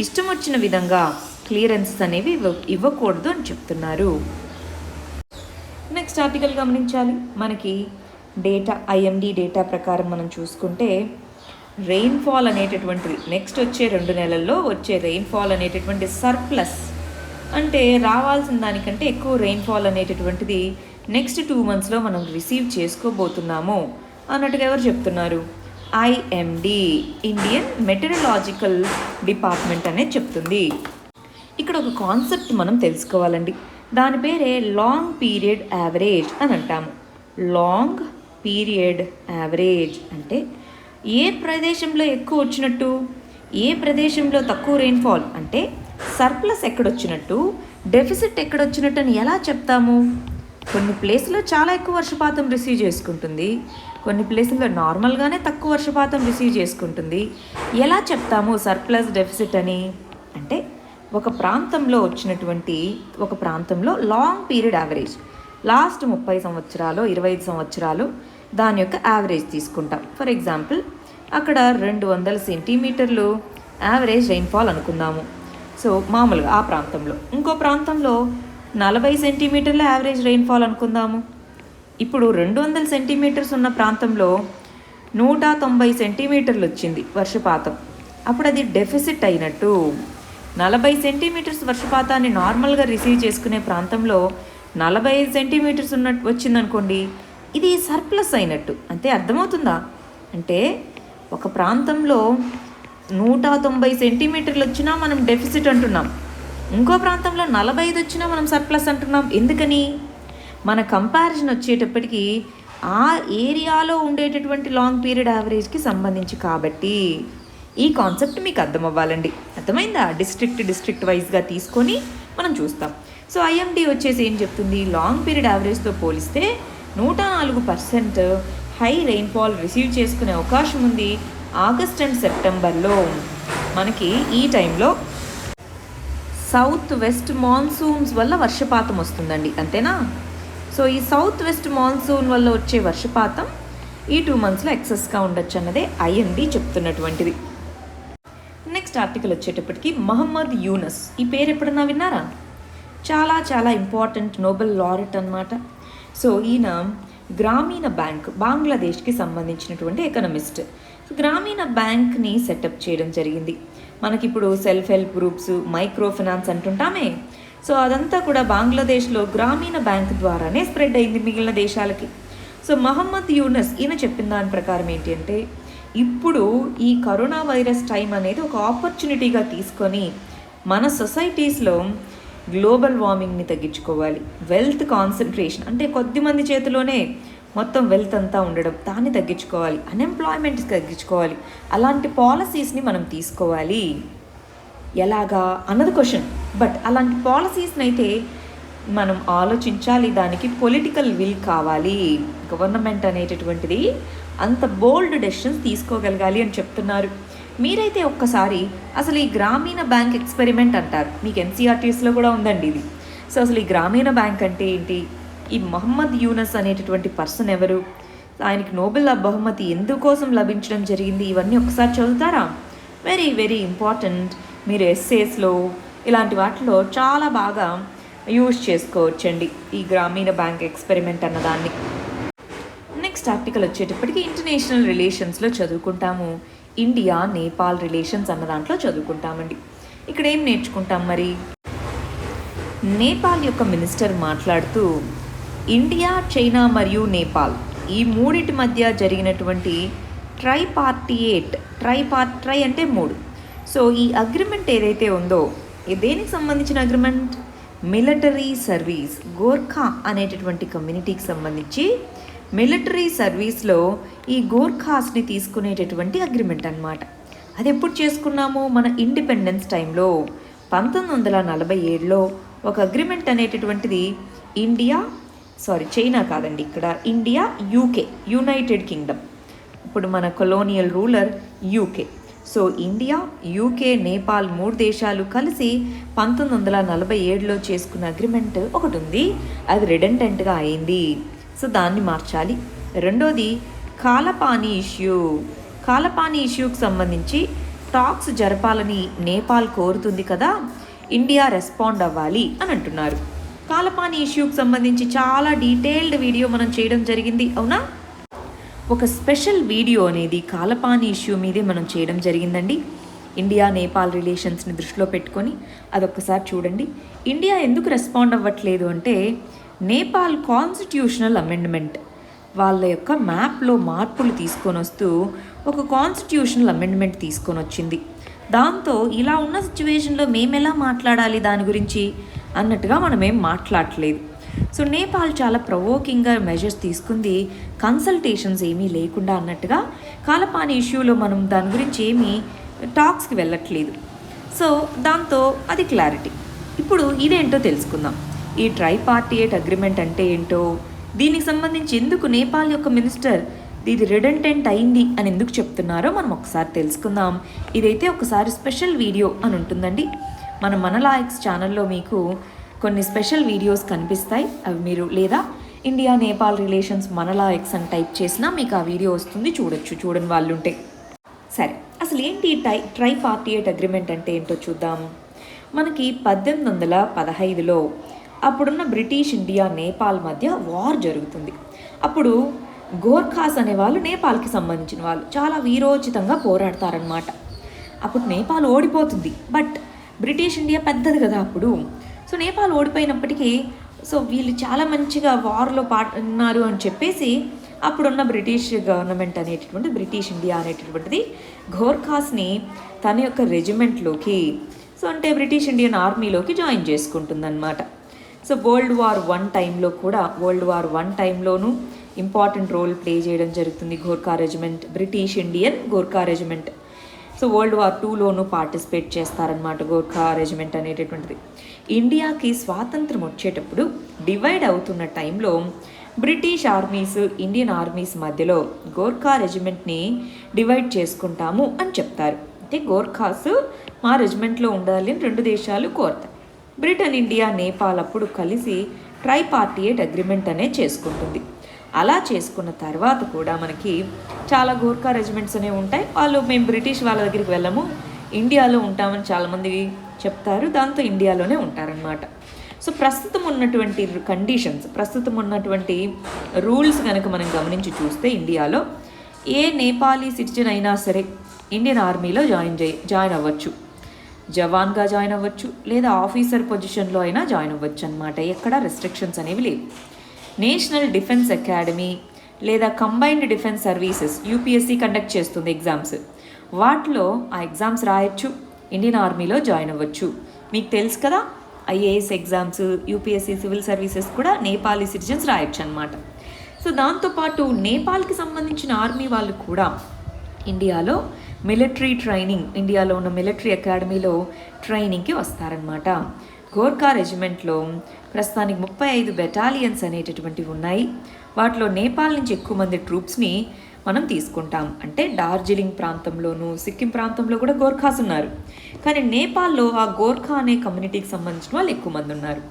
ఇష్టం వచ్చిన విధంగా క్లియరెన్సెస్ అనేవి ఇవ్వకూడదు అని చెప్తున్నారు. నెక్స్ట్ ఆర్టికల్ గమనించాలి. మనకి డేటా, ఐఎండి డేటా ప్రకారం మనం చూసుకుంటే రెయిన్ఫాల్ అనేటటువంటిది నెక్స్ట్ వచ్చే 2 నెలల్లో వచ్చే రెయిన్ఫాల్ అనేటటువంటి సర్ప్లస్, అంటే రావాల్సిన దానికంటే ఎక్కువ రెయిన్ఫాల్ అనేటటువంటిది నెక్స్ట్ 2 మంత్స్లో మనం రిసీవ్ చేసుకోబోతున్నాము అన్నట్టుగా ఎవరు చెప్తున్నారు? ఐఎండి, ఇండియన్ మెటీరియలాజికల్ డిపార్ట్మెంట్ అనేది చెప్తుంది. ఇక్కడ ఒక కాన్సెప్ట్ మనం తెలుసుకోవాలండి. దాని పేరే లాంగ్ పీరియడ్ యావరేజ్ అని అంటాము. లాంగ్ పీరియడ్ యావరేజ్ అంటే ఏ ప్రదేశంలో ఎక్కువ వచ్చినట్టు, ఏ ప్రదేశంలో తక్కువ రెయిన్ఫాల్, అంటే సర్ప్లస్ ఎక్కడొచ్చినట్టు, డెఫిసిట్ ఎక్కడొచ్చినట్టు అని ఎలా చెప్తాము? కొన్ని ప్లేస్లో చాలా ఎక్కువ వర్షపాతం రిసీవ్ చేసుకుంటుంది, కొన్ని ప్లేసుల్లో నార్మల్గానే తక్కువ వర్షపాతం రిసీవ్ చేసుకుంటుంది. ఎలా చెప్తాము సర్ప్లస్, డెఫిసిట్ అని? అంటే ఒక ప్రాంతంలో వచ్చినటువంటి ఒక ప్రాంతంలో లాంగ్ పీరియడ్ యావరేజ్, లాస్ట్ 30 సంవత్సరాలు, 25 సంవత్సరాలు దాని యొక్క యావరేజ్ తీసుకుంటాం. ఫర్ ఎగ్జాంపుల్ అక్కడ 200 సెంటీమీటర్లు యావరేజ్ రెయిన్ఫాల్ అనుకుందాము. సో మామూలుగా ఆ ప్రాంతంలో, ఇంకో ప్రాంతంలో 40 సెంటీమీటర్ల యావరేజ్ రెయిన్ఫాల్ అనుకుందాము. ఇప్పుడు 200 సెంటీమీటర్స్ ఉన్న ప్రాంతంలో 190 సెంటీమీటర్లు వచ్చింది వర్షపాతం. అప్పుడు అది డెఫిసిట్ అయినట్టు. 40 సెంటీమీటర్స్ వర్షపాతాన్ని నార్మల్గా రిసీవ్ చేసుకునే ప్రాంతంలో 45 సెంటీమీటర్స్ వచ్చిందనుకోండి, ఇది సర్ప్లస్ అయినట్టు. అంతే, అర్థమవుతుందా? అంటే ఒక ప్రాంతంలో 190 సెంటీమీటర్లు వచ్చినా మనం డెఫిసిట్ అంటున్నాం, ఇంకో ప్రాంతంలో 45 వచ్చినా మనం సర్ప్లస్ అంటున్నాం. ఎందుకని? మన కంపారిజన్ వచ్చేటప్పటికి ఆ ఏరియాలో ఉండేటటువంటి లాంగ్ పీరియడ్ యావరేజ్కి సంబంధించి కాబట్టి ఈ కాన్సెప్ట్ మీకు అర్థం అవ్వాలండి. అర్థమైందా? డిస్ట్రిక్ట్ వైజ్గా తీసుకొని మనం చూస్తాం. సో ఐఎండి వచ్చేసి ఏం చెప్తుంది? లాంగ్ పీరియడ్ యావరేజ్తో పోలిస్తే 104% హై రెయిన్ఫాల్ రిసీవ్ చేసుకునే అవకాశం ఉంది ఆగస్ట్ అండ్ సెప్టెంబర్లో. మనకి ఈ టైంలో సౌత్ వెస్ట్ మాన్సూన్స్ వల్ల వర్షపాతం వస్తుందండి, అంతేనా? సో ఈ సౌత్ వెస్ట్ మాన్సూన్ వల్ల వచ్చే వర్షపాతం ఈ 2 మంత్స్లో ఎక్సెస్గా ఉండొచ్చు అన్నదే ఐఎండి చెప్తున్నటువంటిది. నెక్స్ట్ ఆర్టికల్ వచ్చేటప్పటికి మహమ్మద్ యూనస్. ఈ పేరు ఎప్పుడన్నా విన్నారా? చాలా చాలా ఇంపార్టెంట్ నోబెల్ లారెట్ అన్నమాట. సో ఈయన గ్రామీణ బ్యాంక్, బంగ్లాదేశ్కి సంబంధించినటువంటి ఎకనమిస్ట్. గ్రామీణ బ్యాంక్ని సెటప్ చేయడం జరిగింది. మనకిప్పుడు self help groups, micro finance అంటుంటామే. సో అదంతా కూడా బంగ్లాదేశ్లో గ్రామీణ బ్యాంక్ ద్వారానే స్ప్రెడ్ అయింది మిగిలిన దేశాలకి. సో మహమ్మద్ యూనస్ ఈయన చెప్పిన దాని ప్రకారం ఏంటి అంటే, ఇప్పుడు ఈ కరోనా వైరస్ టైం అనేది ఒక ఆపర్చునిటీగా తీసుకొని మన సొసైటీస్లో గ్లోబల్ వార్మింగ్ని తగ్గించుకోవాలి. వెల్త్ కాన్సన్ట్రేషన్ అంటే కొద్దిమంది చేతిలోనే మొత్తం వెల్త్ అంతా ఉండడం, దాన్ని తగ్గించుకోవాలి, అన్ఎంప్లాయ్మెంట్ తగ్గించుకోవాలి. అలాంటి పాలసీస్ని మనం తీసుకోవాలి. ఎలాగా అన్నది క్వశ్చన్. బట్ అలాంటి పాలసీస్ని అయితే మనం ఆలోచించాలి. దానికి పొలిటికల్ విల్ కావాలి. గవర్నమెంట్ అనేటటువంటిది అంత బోల్డ్ డెసిషన్స్ తీసుకోగలగాలి అని చెప్తున్నారు. మీరైతే ఒక్కసారి అసలు ఈ గ్రామీణ బ్యాంక్ ఎక్స్పెరిమెంట్ అంటారు, మీకు ఎన్సీఆర్టీస్లో కూడా ఉందండి ఇది. సో అసలు ఈ గ్రామీణ బ్యాంక్ అంటే ఏంటి, ఈ మొహమ్మద్ యూనస్ అనేటటువంటి పర్సన్ ఎవరు, ఆయనకి నోబెల్ బహుమతి ఎందుకోసం లభించడం జరిగింది, ఇవన్నీ ఒకసారి చదువుతారా? Very very important. మీరు ఎస్సేస్లో ఇలాంటి వాటిలో చాలా బాగా యూజ్ చేసుకోవచ్చండి ఈ గ్రామీణ బ్యాంక్ ఎక్స్పెరిమెంట్ అన్నదాన్ని. నెక్స్ట్ ఆర్టికల్ వచ్చేటప్పటికి ఇంటర్నేషనల్ రిలేషన్స్లో చదువుకుంటాము. ఇండియా నేపాల్ రిలేషన్స్ అన్న దాంట్లో చదువుకుంటామండి. ఇక్కడ ఏం నేర్చుకుంటాం మరి? నేపాల్ యొక్క మినిస్టర్ మాట్లాడుతూ ఇండియా, చైనా మరియు నేపాల్ ఈ మూడింటి మధ్య జరిగినటువంటి ట్రై అంటే 3. సో ఈ అగ్రిమెంట్ ఏదైతే ఉందో దేనికి సంబంధించిన అగ్రిమెంట్? మిలిటరీ సర్వీస్, గోర్ఖా అనేటటువంటి కమ్యూనిటీకి సంబంధించి మిలిటరీ సర్వీస్లో ఈ గోర్ఖాస్ని తీసుకునేటటువంటి అగ్రిమెంట్ అన్నమాట. అది ఎప్పుడు చేసుకున్నాము? మన ఇండిపెండెన్స్ టైంలో 1947లో ఒక అగ్రిమెంట్ అనేటటువంటిది చైనా కాదండి, ఇక్కడ ఇండియా, యూకే, యునైటెడ్ కింగ్డమ్, ఇప్పుడు మన colonial ruler UK. So India, UK, Nepal 3 దేశాలు కలిసి 1947లో చేసుకున్న అగ్రిమెంట్ ఒకటి ఉంది. అది రిడెండెంట్గా అయింది. సో దాన్ని మార్చాలి. రెండోది కాలపానీ ఇష్యూకి సంబంధించి టాక్స్ జరపాలని నేపాల్ కోరుతుంది కదా, ఇండియా రెస్పాండ్ అవ్వాలి అని అంటున్నారు. కాలపానీ ఇష్యూకి సంబంధించి చాలా డీటెయిల్డ్ వీడియో మనం చేయడం జరిగింది, అవునా? ఒక స్పెషల్ వీడియో అనేది కాలపానీ ఇష్యూ మీదే మనం చేయడం జరిగిందండి. ఇండియా నేపాల్ రిలేషన్స్ని దృష్టిలో పెట్టుకొని అదొక్కసారి చూడండి. ఇండియా ఎందుకు రెస్పాండ్ అవ్వట్లేదు అంటే, నేపాల్ కాన్స్టిట్యూషనల్ అమెండ్మెంట్ వాళ్ళ యొక్క మ్యాప్లో మార్పులు తీసుకొని వస్తూ ఒక కాన్స్టిట్యూషనల్ అమెండ్మెంట్ తీసుకొని వచ్చింది. దాంతో ఇలా ఉన్న సిచ్యువేషన్లో మేము ఎలా మాట్లాడాలి దాని గురించి అన్నట్టుగా మనమేం మాట్లాడట్లేదు. సో నేపాల్ చాలా ప్రొవోకింగ్గా మెజర్స్ తీసుకుంది, కన్సల్టేషన్స్ ఏమీ లేకుండా అన్నట్టుగా. కాలపానీ ఇష్యూలో మనం దాని గురించి ఏమీ టాక్స్కి వెళ్ళట్లేదు. సో దాంతో అది క్లారిటీ. ఇప్పుడు ఇదేంటో తెలుసుకుందాం. ఈ ట్రైపార్టియేట్ అగ్రిమెంట్ అంటే ఏంటో, దీనికి సంబంధించి ఎందుకు నేపాల్ యొక్క మినిస్టర్ ఇది రిడెండెంట్ అయింది అని ఎందుకు చెప్తున్నారో మనం ఒకసారి తెలుసుకుందాం. ఇదైతే ఒకసారి స్పెషల్ వీడియో అని ఉంటుందండి. మన లాయక్స్ ఛానల్లో మీకు కొన్ని స్పెషల్ వీడియోస్ కనిపిస్తాయి. అవి మీరు లేదా ఇండియా నేపాల్ రిలేషన్స్ మన లాయక్స్ అని టైప్ చేసినా మీకు ఆ వీడియో వస్తుంది, చూడొచ్చు చూడని వాళ్ళు ఉంటే. సరే, అసలు ఏంటి ట్రైపార్టియేట్ అగ్రిమెంట్ అంటే ఏంటో చూద్దాం. మనకి 1815లో అప్పుడున్న బ్రిటిష్ ఇండియా నేపాల్ మధ్య వార్ జరుగుతుంది. అప్పుడు గోర్ఖాస్ అనేవాళ్ళు నేపాల్కి సంబంధించిన వాళ్ళు చాలా వీరోచితంగా పోరాడతారనమాట. అప్పుడు నేపాల్ ఓడిపోతుంది. బట్ బ్రిటిష్ ఇండియా పెద్దది కదా అప్పుడు. సో నేపాల్ ఓడిపోయినప్పటికీ సో వీళ్ళు చాలా మంచిగా వార్లో ఉన్నారు అని చెప్పేసి అప్పుడున్న బ్రిటిష్ గవర్నమెంట్ అనేటటువంటి బ్రిటిష్ ఇండియా అనేటటువంటిది గోర్ఖాస్ని తన యొక్క రెజిమెంట్లోకి, సో అంటే బ్రిటిష్ ఇండియన్ ఆర్మీలోకి జాయిన్ చేసుకుంటుందన్నమాట. సో వరల్డ్ వార్ 1 టైంలోనూ ఇంపార్టెంట్ రోల్ ప్లే చేయడం జరుగుతుంది Gorkha regiment, British Indian Gorkha regiment. So world war 2లోనూ పార్టిసిపేట్ చేస్తారనమాట గోర్ఖా రెజిమెంట్ అనేటటువంటిది. ఇండియాకి స్వాతంత్రం వచ్చేటప్పుడు డివైడ్ అవుతున్న టైంలో బ్రిటిష్ ఆర్మీస్, ఇండియన్ ఆర్మీస్ మధ్యలో గోర్ఖా రెజిమెంట్ని డివైడ్ చేసుకుంటాము అని చెప్తారు. అంటే గోర్ఖాస్ మా రెజిమెంట్లో ఉండాలి అని 2 దేశాలు కోరతాయి. బ్రిటన్, ఇండియా, నేపాల్ అప్పుడు కలిసి ట్రైపార్టియేట్ అగ్రిమెంట్ అనేది చేసుకుంటుంది. అలా చేసుకున్న తర్వాత కూడా మనకి చాలా గోర్ఖా రెజిమెంట్స్ అనేవి ఉంటాయి. మేము బ్రిటిష్ వాళ్ళ దగ్గరికి వెళ్ళము, ఇండియాలో ఉంటామని చాలామంది చెప్తారు. దాంతో ఇండియాలోనే ఉంటారనమాట. సో ప్రస్తుతం ఉన్నటువంటి కండిషన్స్, ప్రస్తుతం ఉన్నటువంటి రూల్స్ కనుక మనం గమనించి చూస్తే ఇండియాలో ఏ నేపాలీ సిటిజన్ అయినా సరే ఇండియన్ ఆర్మీలో జాయిన్ అవ్వచ్చు, జవాన్గా జాయిన్ అవ్వచ్చు, లేదా ఆఫీసర్ పొజిషన్లో అయినా జాయిన్ అవ్వచ్చు అనమాట. ఎక్కడ రెస్ట్రిక్షన్స్ అనేవి లేవు. నేషనల్ డిఫెన్స్ అకాడమీ లేదా combined defence services UPSC conduct చేస్తుంది ఎగ్జామ్స్. వాటిలో ఆ ఎగ్జామ్స్ రాయొచ్చు, ఇండియన్ ఆర్మీలో జాయిన్ అవ్వచ్చు. మీకు తెలుసు కదా, IAS exams, UPSC civil services కూడా నేపాలీ సిటిజన్స్ రాయొచ్చు అనమాట. సో దాంతోపాటు నేపాల్కి సంబంధించిన ఆర్మీ వాళ్ళు కూడా ఇండియాలో మిలిటరీ ట్రైనింగ్, ఇండియాలో ఉన్న మిలిటరీ అకాడమీలో ట్రైనింగ్కి వస్తారనమాట. గోర్ఖా రెజిమెంట్లో ప్రస్తుతానికి 35 బెటాలియన్స్ అనేటటువంటివి ఉన్నాయి. వాటిలో నేపాల్ నుంచి ఎక్కువ మంది ట్రూప్స్ని మనం తీసుకుంటాం. అంటే డార్జిలింగ్ ప్రాంతంలోను, సిక్కిం ప్రాంతంలో కూడా గోర్ఖాస్ ఉన్నారు. కానీ నేపాల్లో ఆ గోర్ఖా అనే కమ్యూనిటీకి సంబంధించిన వాళ్ళు ఎక్కువ మంది ఉన్నారు.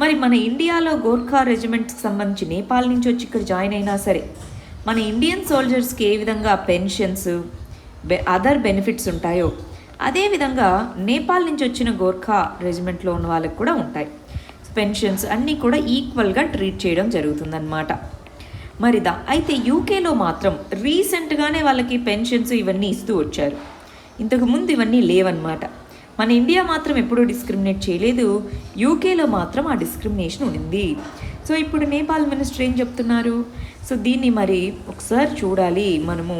మరి మన ఇండియాలో గోర్ఖా రెజిమెంట్స్కి సంబంధించి నేపాల్ నుంచి వచ్చి ఇక్కడ జాయిన్ అయినా సరే మన ఇండియన్ సోల్జర్స్కి ఏ విధంగా పెన్షన్స్, అదర్ బెనిఫిట్స్ ఉంటాయో అదేవిధంగా నేపాల్ నుంచి వచ్చిన గోర్ఖా రెజిమెంట్లో ఉన్న వాళ్ళకి కూడా ఉంటాయి. పెన్షన్స్ అన్నీ కూడా ఈక్వల్గా ట్రీట్ చేయడం జరుగుతుందన్నమాట. అయితే యూకేలో మాత్రం రీసెంట్గానే వాళ్ళకి పెన్షన్స్ ఇవన్నీ ఇస్తూ వచ్చారు. ఇంతకుముందు ఇవన్నీ లేవన్నమాట. మన ఇండియా మాత్రం ఎప్పుడూ డిస్క్రిమినేట్ చేయలేదు, యూకేలో మాత్రం ఆ డిస్క్రిమినేషన్ ఉంది. సో ఇప్పుడు నేపాల్ మినిస్టర్ ఏం చెప్తున్నారు? సో దీన్ని మరి ఒకసారి చూడాలి. మనము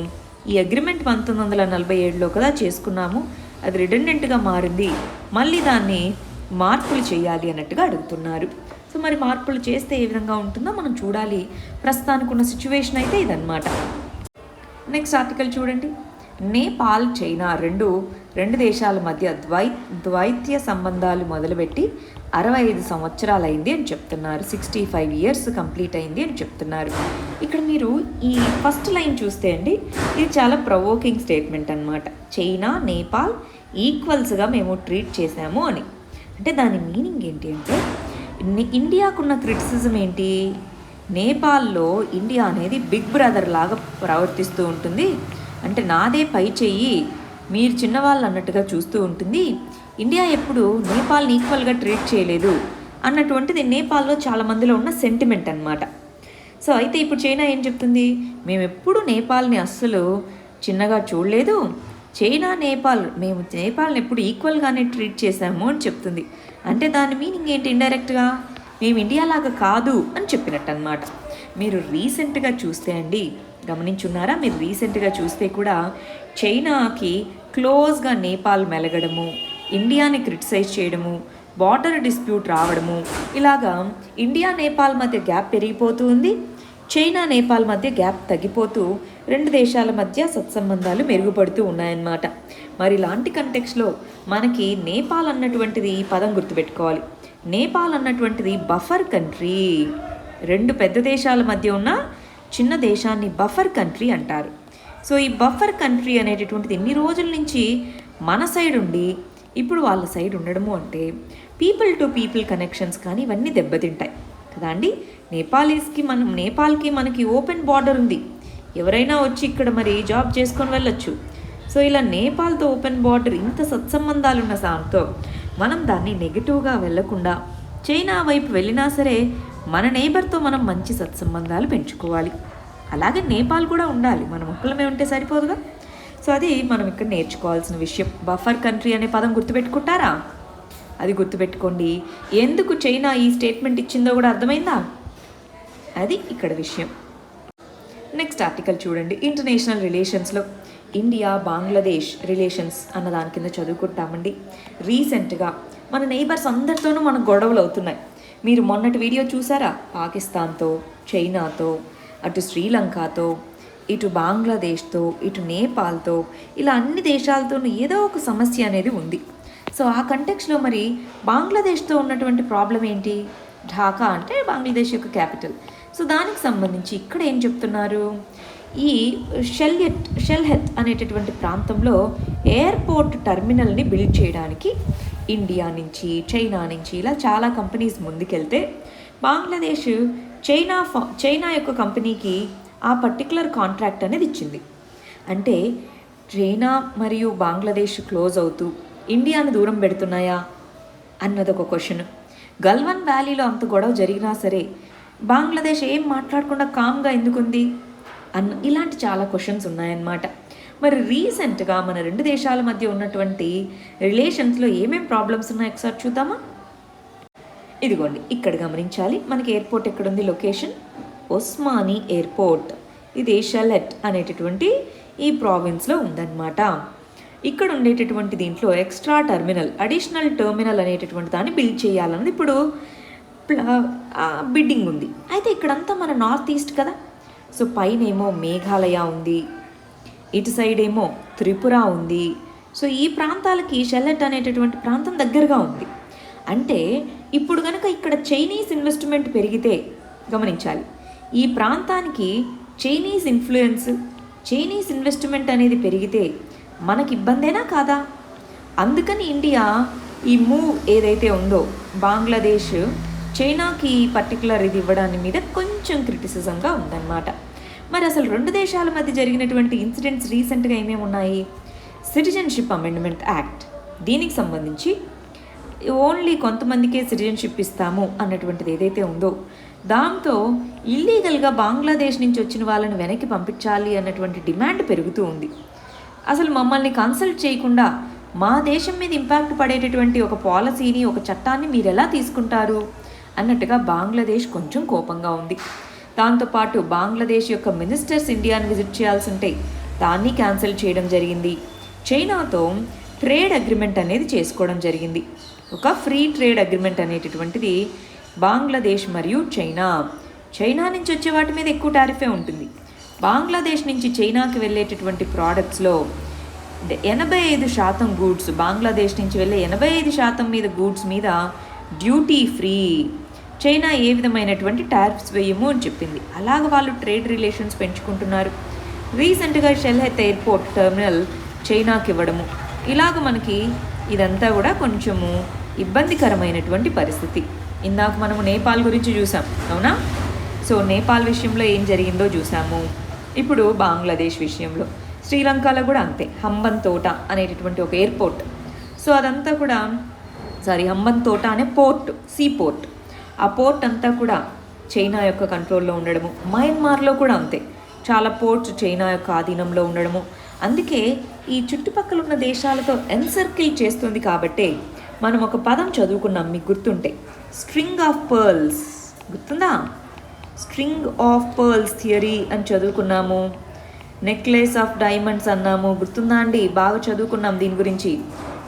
ఈ అగ్రిమెంట్ 1947లో కదా చేసుకున్నాము, అది రిడెండెంట్గా మారింది, మళ్ళీ దాన్ని మార్పులు చేయాలి అన్నట్టుగా అడుగుతున్నారు. సో మరి మార్పులు చేస్తే ఏ విధంగా ఉంటుందో మనం చూడాలి. ప్రస్తుతానికి ఉన్న సిచ్యువేషన్ అయితే ఇదన్నమాట. నెక్స్ట్ ఆర్టికల్ చూడండి. నేపాల్, చైనా రెండు దేశాల మధ్య ద్వైత్య సంబంధాలు మొదలుపెట్టి 65 సంవత్సరాలు అయింది అని చెప్తున్నారు. 65 years కంప్లీట్ అయింది అని చెప్తున్నారు. ఇక్కడ మీరు ఈ ఫస్ట్ లైన్ చూస్తే అండి, ఇది చాలా ప్రొవోకింగ్ స్టేట్మెంట్ అనమాట. చైనా, నేపాల్ ఈక్వల్స్గా మేము ట్రీట్ చేశాము అని. అంటే దాని మీనింగ్ ఏంటి అంటే, ఇండియాకున్న క్రిటిసిజం ఏంటి? నేపాల్లో ఇండియా అనేది బిగ్ బ్రదర్ లాగా ప్రవర్తిస్తూ ఉంటుంది. అంటే నాదే పై చెయ్యి, మీరు చిన్నవాళ్ళు అన్నట్టుగా చూస్తూ ఉంటుంది. ఇండియా ఎప్పుడు నేపాల్ని ఈక్వల్గా ట్రీట్ చేయలేదు అన్నటువంటిది నేపాల్లో చాలా మందిలో ఉన్న సెంటిమెంట్ అన్నమాట. సో అయితే ఇప్పుడు చైనా ఏం చెప్తుంది? మేము ఎప్పుడు నేపాల్ని అస్సలు చిన్నగా చూడలేదు, మేము నేపాల్ని ఎప్పుడు ఈక్వల్గానే ట్రీట్ చేశాము అని చెప్తుంది. అంటే దాని మీనింగ్ ఏంటి? ఇండైరెక్ట్గా మేము ఇండియా లాగా కాదు అని చెప్పినట్టు అనమాట. మీరు రీసెంట్గా చూస్తే అండి, గమనించున్నారా? మీరు రీసెంట్గా చూస్తే కూడా చైనాకి క్లోజ్గా నేపాల్ మెలగడము, ఇండియాని క్రిటిసైజ్ చేయడము, బార్డర్ డిస్ప్యూట్ రావడము, ఇలాగా ఇండియా నేపాల్ మధ్య గ్యాప్ పెరిగిపోతూ ఉంది. చైనా నేపాల్ మధ్య గ్యాప్ తగ్గిపోతూ రెండు దేశాల మధ్య సత్సంబంధాలు మెరుగుపడుతూ ఉన్నాయన్నమాట. మరి ఇలాంటి కంటెక్స్లో మనకి నేపాల్ అన్నటువంటిది పదం గుర్తుపెట్టుకోవాలి. నేపాల్ అన్నటువంటిది బఫర్ కంట్రీ. రెండు పెద్ద దేశాల మధ్య ఉన్న చిన్న దేశాన్ని బఫర్ కంట్రీ అంటారు. సో ఈ బఫర్ కంట్రీ అనేటటువంటిది ఇన్ని రోజుల నుంచి మన సైడ్ ఉండి ఇప్పుడు వాళ్ళ సైడ్ ఉండడము అంటే పీపుల్ టు పీపుల్ కనెక్షన్స్ కానీ ఇవన్నీ దెబ్బతింటాయి కదా అండి. నేపాల్కి మనకి ఓపెన్ బార్డర్ ఉంది. ఎవరైనా వచ్చి ఇక్కడ మరి జాబ్ చేసుకొని వెళ్ళొచ్చు. సో ఇలా నేపాల్తో ఓపెన్ బార్డర్, ఇంత సత్సంబంధాలు ఉన్న దాంతో మనం దాన్ని నెగిటివ్గా వెళ్ళకుండా చైనా వైపు వెళ్ళినా సరే మన నేబర్తో మనం మంచి సత్సంబంధాలు పెంచుకోవాలి. అలాగే నేపాల్ కూడా ఉండాలి, మనం ఒక్కలమే ఉంటే సరిపోదుగా. సో అది మనం ఇక్కడ నేర్చుకోవాల్సిన విషయం. బఫర్ కంట్రీ అనే పదం గుర్తుపెట్టుకుంటారా? అది గుర్తుపెట్టుకోండి. ఎందుకు చైనా ఈ స్టేట్మెంట్ ఇచ్చిందో కూడా అర్థమైందా? అది ఇక్కడ విషయం. నెక్స్ట్ ఆర్టికల్ చూడండి. ఇంటర్నేషనల్ రిలేషన్స్లో ఇండియా బంగ్లాదేశ్ రిలేషన్స్ అన్న దాని కింద చదువుకుంటామండి. రీసెంట్గా మన నైబర్స్ అందరితోనూ మనకు గొడవలు అవుతున్నాయి. మీరు మొన్నటి వీడియో చూసారా? పాకిస్తాన్తో, చైనాతో, అటు శ్రీలంకతో, ఇటు బంగ్లాదేశ్తో, ఇటు నేపాల్తో, ఇలా అన్ని దేశాలతోనూ ఏదో ఒక సమస్య అనేది ఉంది. సో ఆ కంటెక్స్లో మరి బంగ్లాదేశ్తో ఉన్నటువంటి ప్రాబ్లం ఏంటి? ఢాకా అంటే బంగ్లాదేశ్ యొక్క క్యాపిటల్. సో దానికి సంబంధించి ఇక్కడ ఏం చెప్తున్నారు? ఈ షెల్హెత్ అనేటటువంటి ప్రాంతంలో ఎయిర్పోర్ట్ టెర్మినల్ని బిల్డ్ చేయడానికి ఇండియా నుంచి, చైనా నుంచి ఇలా చాలా కంపెనీస్ ముందుకెళ్తే బంగ్లాదేశ్ చైనా యొక్క కంపెనీకి ఆ పర్టికులర్ కాంట్రాక్ట్ అనేది ఇచ్చింది. అంటే చైనా మరియు బంగ్లాదేశ్ క్లోజ్ అవుతూ ఇండియాను దూరం పెడుతున్నాయా అన్నది ఒక క్వశ్చన్. గల్వాన్ వ్యాలీలో అంత గొడవ జరిగినా సరే బంగ్లాదేశ్ ఏం మాట్లాడకుండా కామ్గా ఎందుకుంది ఇలాంటి చాలా క్వశ్చన్స్ ఉన్నాయన్నమాట. మరి రీసెంట్గా మన రెండు దేశాల మధ్య ఉన్నటువంటి రిలేషన్స్లో ఏమేం ప్రాబ్లమ్స్ ఉన్నాయో ఒకసారి చూద్దామా? ఇదిగోండి, ఇక్కడ గమనించాలి. మనకి ఎయిర్పోర్ట్ ఎక్కడుంది? Location Osmani airport. ఇది షెల్హెట్ అనేటటువంటి ఈ ప్రావిన్స్లో ఉందన్నమాట. ఇక్కడ ఉండేటటువంటి దీంట్లో ఎక్స్ట్రా టెర్మినల్, అడిషనల్ టెర్మినల్ అనేటటువంటి దాన్ని బిల్డ్ చేయాలన్నది ఇప్పుడు బిడ్డింగ్ ఉంది. అయితే ఇక్కడంతా మన నార్త్ ఈస్ట్ కదా. సో పైనేమో మేఘాలయ ఉంది, ఇటు సైడ్ ఏమో త్రిపుర ఉంది. సో ఈ ప్రాంతాలకి షెల్లెట్ అనేటటువంటి ప్రాంతం దగ్గరగా ఉంది. అంటే ఇప్పుడు కనుక ఇక్కడ చైనీస్ ఇన్వెస్ట్మెంట్ పెరిగితే గమనించాలి, ఈ ప్రాంతానికి చైనీస్ ఇన్ఫ్లుయెన్స్, చైనీస్ ఇన్వెస్ట్మెంట్ అనేది పెరిగితే మనకి ఇబ్బందేనా కాదా? అందుకని ఇండియా ఈ మూవ్ ఏదైతే ఉందో, బంగ్లాదేశ్ చైనాకి పర్టికులర్ ఇది ఇవ్వడాన్ని మీద కొంచెం క్రిటిసిజంగా ఉందన్నమాట. మరి అసలు రెండు దేశాల మధ్య జరిగినటువంటి ఇన్సిడెంట్స్ రీసెంట్గా ఏమేమి ఉన్నాయి? సిటిజన్షిప్ అమెండ్మెంట్ యాక్ట్, దీనికి సంబంధించి ఓన్లీ కొంతమందికే సిటిజన్షిప్ ఇస్తాము అన్నటువంటిది ఏదైతే ఉందో, దాంతో ఇల్లీగల్గా బంగ్లాదేశ్ నుంచి వచ్చిన వాళ్ళని వెనక్కి పంపించాలి అన్నటువంటి డిమాండ్ పెరుగుతూ ఉంది. అసలు మమ్మల్ని కన్సల్ట్ చేయకుండా మా దేశం మీద ఇంపాక్ట్ పడేటటువంటి ఒక పాలసీని, ఒక చట్టాన్ని మీరు ఎలా తీసుకుంటారు అన్నట్టుగా బంగ్లాదేశ్ కొంచెం కోపంగా ఉంది. దాంతోపాటు బంగ్లాదేశ్ యొక్క మినిస్టర్స్ ఇండియాని విజిట్ చేయాల్సి ఉంటే దాన్ని క్యాన్సిల్ చేయడం జరిగింది. చైనాతో ట్రేడ్ అగ్రిమెంట్ అనేది చేసుకోవడం జరిగింది. ఒక ఫ్రీ ట్రేడ్ అగ్రిమెంట్ అనేటటువంటిది బంగ్లాదేశ్ మరియు చైనా నుంచి వచ్చే వాటి మీద ఎక్కువ టారిఫే ఉంటుంది. బంగ్లాదేశ్ నుంచి చైనాకి వెళ్ళేటటువంటి ప్రోడక్ట్స్లో 85% గూడ్స్, బంగ్లాదేశ్ నుంచి వెళ్ళే 85% మీద గూడ్స్ మీద డ్యూటీ ఫ్రీ, చైనా ఏ విధమైనటువంటి టారిఫ్స్ వేయము అని చెప్పింది. అలాగ వాళ్ళు ట్రేడ్ రిలేషన్స్ పెంచుకుంటున్నారు. రీసెంట్గా షెల్హెత్ ఎయిర్పోర్ట్ టెర్మినల్ చైనాకి ఇవ్వడము, ఇలాగ మనకి ఇదంతా కూడా కొంచెము ఇబ్బందికరమైనటువంటి పరిస్థితి. ఇందాక మనము నేపాల్ గురించి చూసాం, అవునా? సో నేపాల్ విషయంలో ఏం జరిగిందో చూసాము. ఇప్పుడు బంగ్లాదేశ్ విషయంలో, శ్రీలంకలో కూడా అంతే, హంబన్ తోట అనేటటువంటి ఒక ఎయిర్పోర్ట్. సో అదంతా కూడా హంబన్ తోట అనే పోర్ట్, సీ పోర్ట్, ఆ పోర్ట్ అంతా కూడా చైనా యొక్క కంట్రోల్లో ఉండడము. మయన్మార్లో కూడా అంతే, చాలా పోర్ట్స్ చైనా యొక్క ఆధీనంలో ఉండడము. అందుకే ఈ చుట్టుపక్కల ఉన్న దేశాలతో ఎన్సర్కిల్ చేస్తుంది. కాబట్టి మనం ఒక పదం చదువుకున్నాం, మీకు గుర్తుంటే, స్ట్రింగ్ ఆఫ్ పర్ల్స్, గుర్తుందా? స్ట్రింగ్ ఆఫ్ పర్ల్స్ థియరీ అని చదువుకున్నాము. నెక్లెస్ ఆఫ్ డైమండ్స్ అన్నాము, గుర్తుందా అండి? బాగా చదువుకున్నాం దీని గురించి,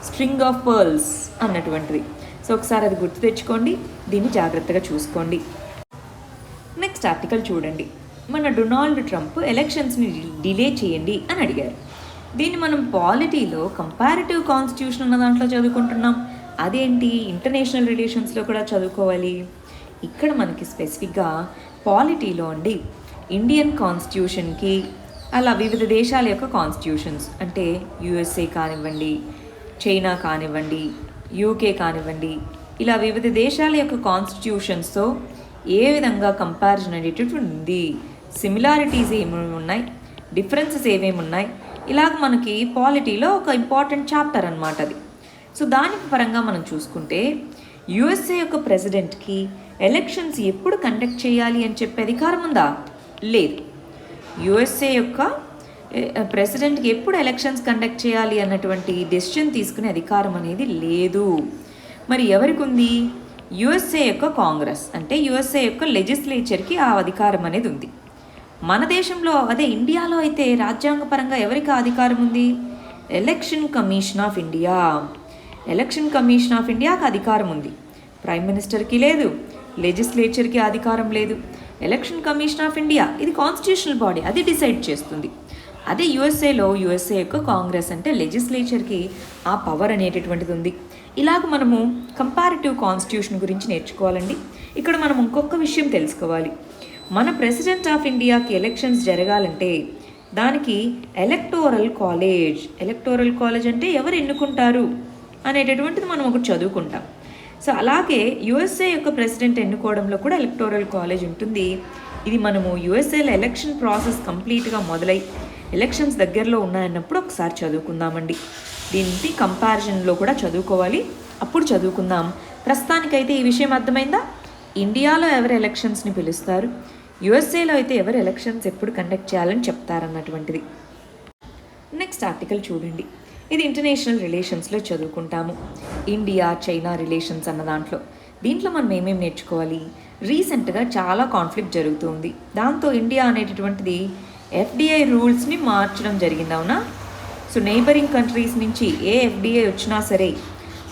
స్ట్రింగ్ ఆఫ్ పర్ల్స్ అన్నటువంటిది. సో ఒకసారి అది గుర్తు తెచ్చుకోండి, దీన్ని జాగ్రత్తగా చూసుకోండి. నెక్స్ట్ ఆర్టికల్ చూడండి. మన డొనాల్డ్ ట్రంప్ ఎలక్షన్స్ని డిలే చేయండి అని అడిగారు. దీన్ని మనం పాలిటీలో కంపారిటివ్ కాన్స్టిట్యూషన్ అన్న దాంట్లో చదువుకుంటున్నాం. అదేంటి ఇంటర్నేషనల్ రిలేషన్స్లో కూడా చదువుకోవాలి. ఇక్కడ మనకి స్పెసిఫిక్గా పాలిటీలో అండి, ఇండియన్ కాన్స్టిట్యూషన్కి అలా వివిధ దేశాల యొక్క కాన్స్టిట్యూషన్స్, అంటే యుఎస్ఏ కానివ్వండి, చైనా కానివ్వండి, యూకే కానివ్వండి, ఇలా వివిధ దేశాల యొక్క కాన్స్టిట్యూషన్స్తో ఏ విధంగా కంపారిజన్ అనేటటువంటి ఉంది, సిమిలారిటీస్ ఏమేమి ఉన్నాయి, డిఫరెన్సెస్ ఏమేమి ఉన్నాయి, ఇలాగ మనకి పాలిటీలో ఒక ఇంపార్టెంట్ చాప్టర్ అన్నమాట అది. సో దాని పరంగా మనం చూసుకుంటే యుఎస్ఏ యొక్క ప్రెసిడెంట్కి ఎలక్షన్స్ ఎప్పుడు కండక్ట్ చేయాలి అని చెప్పే అధికారం ఉందా? లేదు. యుఎస్ఏ యొక్క ప్రెసిడెంట్కి ఎప్పుడు ఎలక్షన్స్ కండక్ట్ చేయాలి అన్నటువంటి డెసిషన్ తీసుకునే అధికారం అనేది లేదు. మరి ఎవరికి ఉంది? యుఎస్ఏ యొక్క కాంగ్రెస్, అంటే యుఎస్ఏ యొక్క లెజిస్లేచర్కి ఆ అధికారం అనేది ఉంది. మన దేశంలో, అదే ఇండియాలో అయితే రాజ్యాంగపరంగా ఎవరికి అధికారం ఉంది? Election commission of India. Election commission of ఇండియాకి అధికారం ఉంది. ప్రైమ్ మినిస్టర్కి లేదు, లెజిస్లేచర్కి అధికారం లేదు. ఎలక్షన్ కమిషన్ ఆఫ్ ఇండియా ఇది కాన్స్టిట్యూషనల్ బాడీ, అది డిసైడ్ చేస్తుంది. అదే యుఎస్ఏలో యుఎస్ఏ యొక్క కాంగ్రెస్ అంటే లెజిస్లేచర్కి ఆ పవర్ అనేటటువంటిది ఉంది. ఇలాగ మనము కంపారిటివ్ కాన్స్టిట్యూషన్ గురించి నేర్చుకోవాలండి. ఇక్కడ మనం ఇంకొక విషయం తెలుసుకోవాలి. మన ప్రెసిడెంట్ ఆఫ్ ఇండియాకి ఎలక్షన్స్ జరగాలంటే దానికి ఎలక్టోరల్ కాలేజ్ అంటే ఎవరు ఎన్నుకుంటారు అనేటటువంటిది మనం ఒకటి చదువుకుంటాం. సో అలాగే యుఎస్ఏ యొక్క ప్రెసిడెంట్ ఎన్నుకోవడంలో కూడా ఎలక్టోరల్ కాలేజ్ ఉంటుంది. ఇది మనము యుఎస్ఏలో ఎలక్షన్ ప్రాసెస్ కంప్లీట్గా మొదలై ఎలక్షన్స్ దగ్గరలో ఉన్నాయన్నప్పుడు ఒకసారి చదువుకుందామండి. దీన్ని కంపారిజన్లో కూడా చదువుకోవాలి, అప్పుడు చదువుకుందాం. ప్రస్తుతానికైతే ఈ విషయం అర్థమైందా? ఇండియాలో ఎవరు ఎలక్షన్స్ని పిలుస్తారు, యుఎస్ఏలో అయితే ఎవరు ఎలక్షన్స్ ఎప్పుడు కండక్ట్ చేయాలని చెప్తారన్నటువంటిది. నెక్స్ట్ ఆర్టికల్ చూడండి. ఇది ఇంటర్నేషనల్ రిలేషన్స్లో చదువుకుంటాము. ఇండియా చైనా రిలేషన్స్ అన్న దీంట్లో మనం ఏమేమి నేర్చుకోవాలి? రీసెంట్గా చాలా కాన్ఫ్లిక్ట్ జరుగుతుంది. దాంతో ఇండియా అనేటటువంటిది ఎఫ్డిఐ రూల్స్ని మార్చడం జరిగింది, అవునా? సో నైబరింగ్ కంట్రీస్ నుంచి ఏ ఎఫ్డిఐ వచ్చినా సరే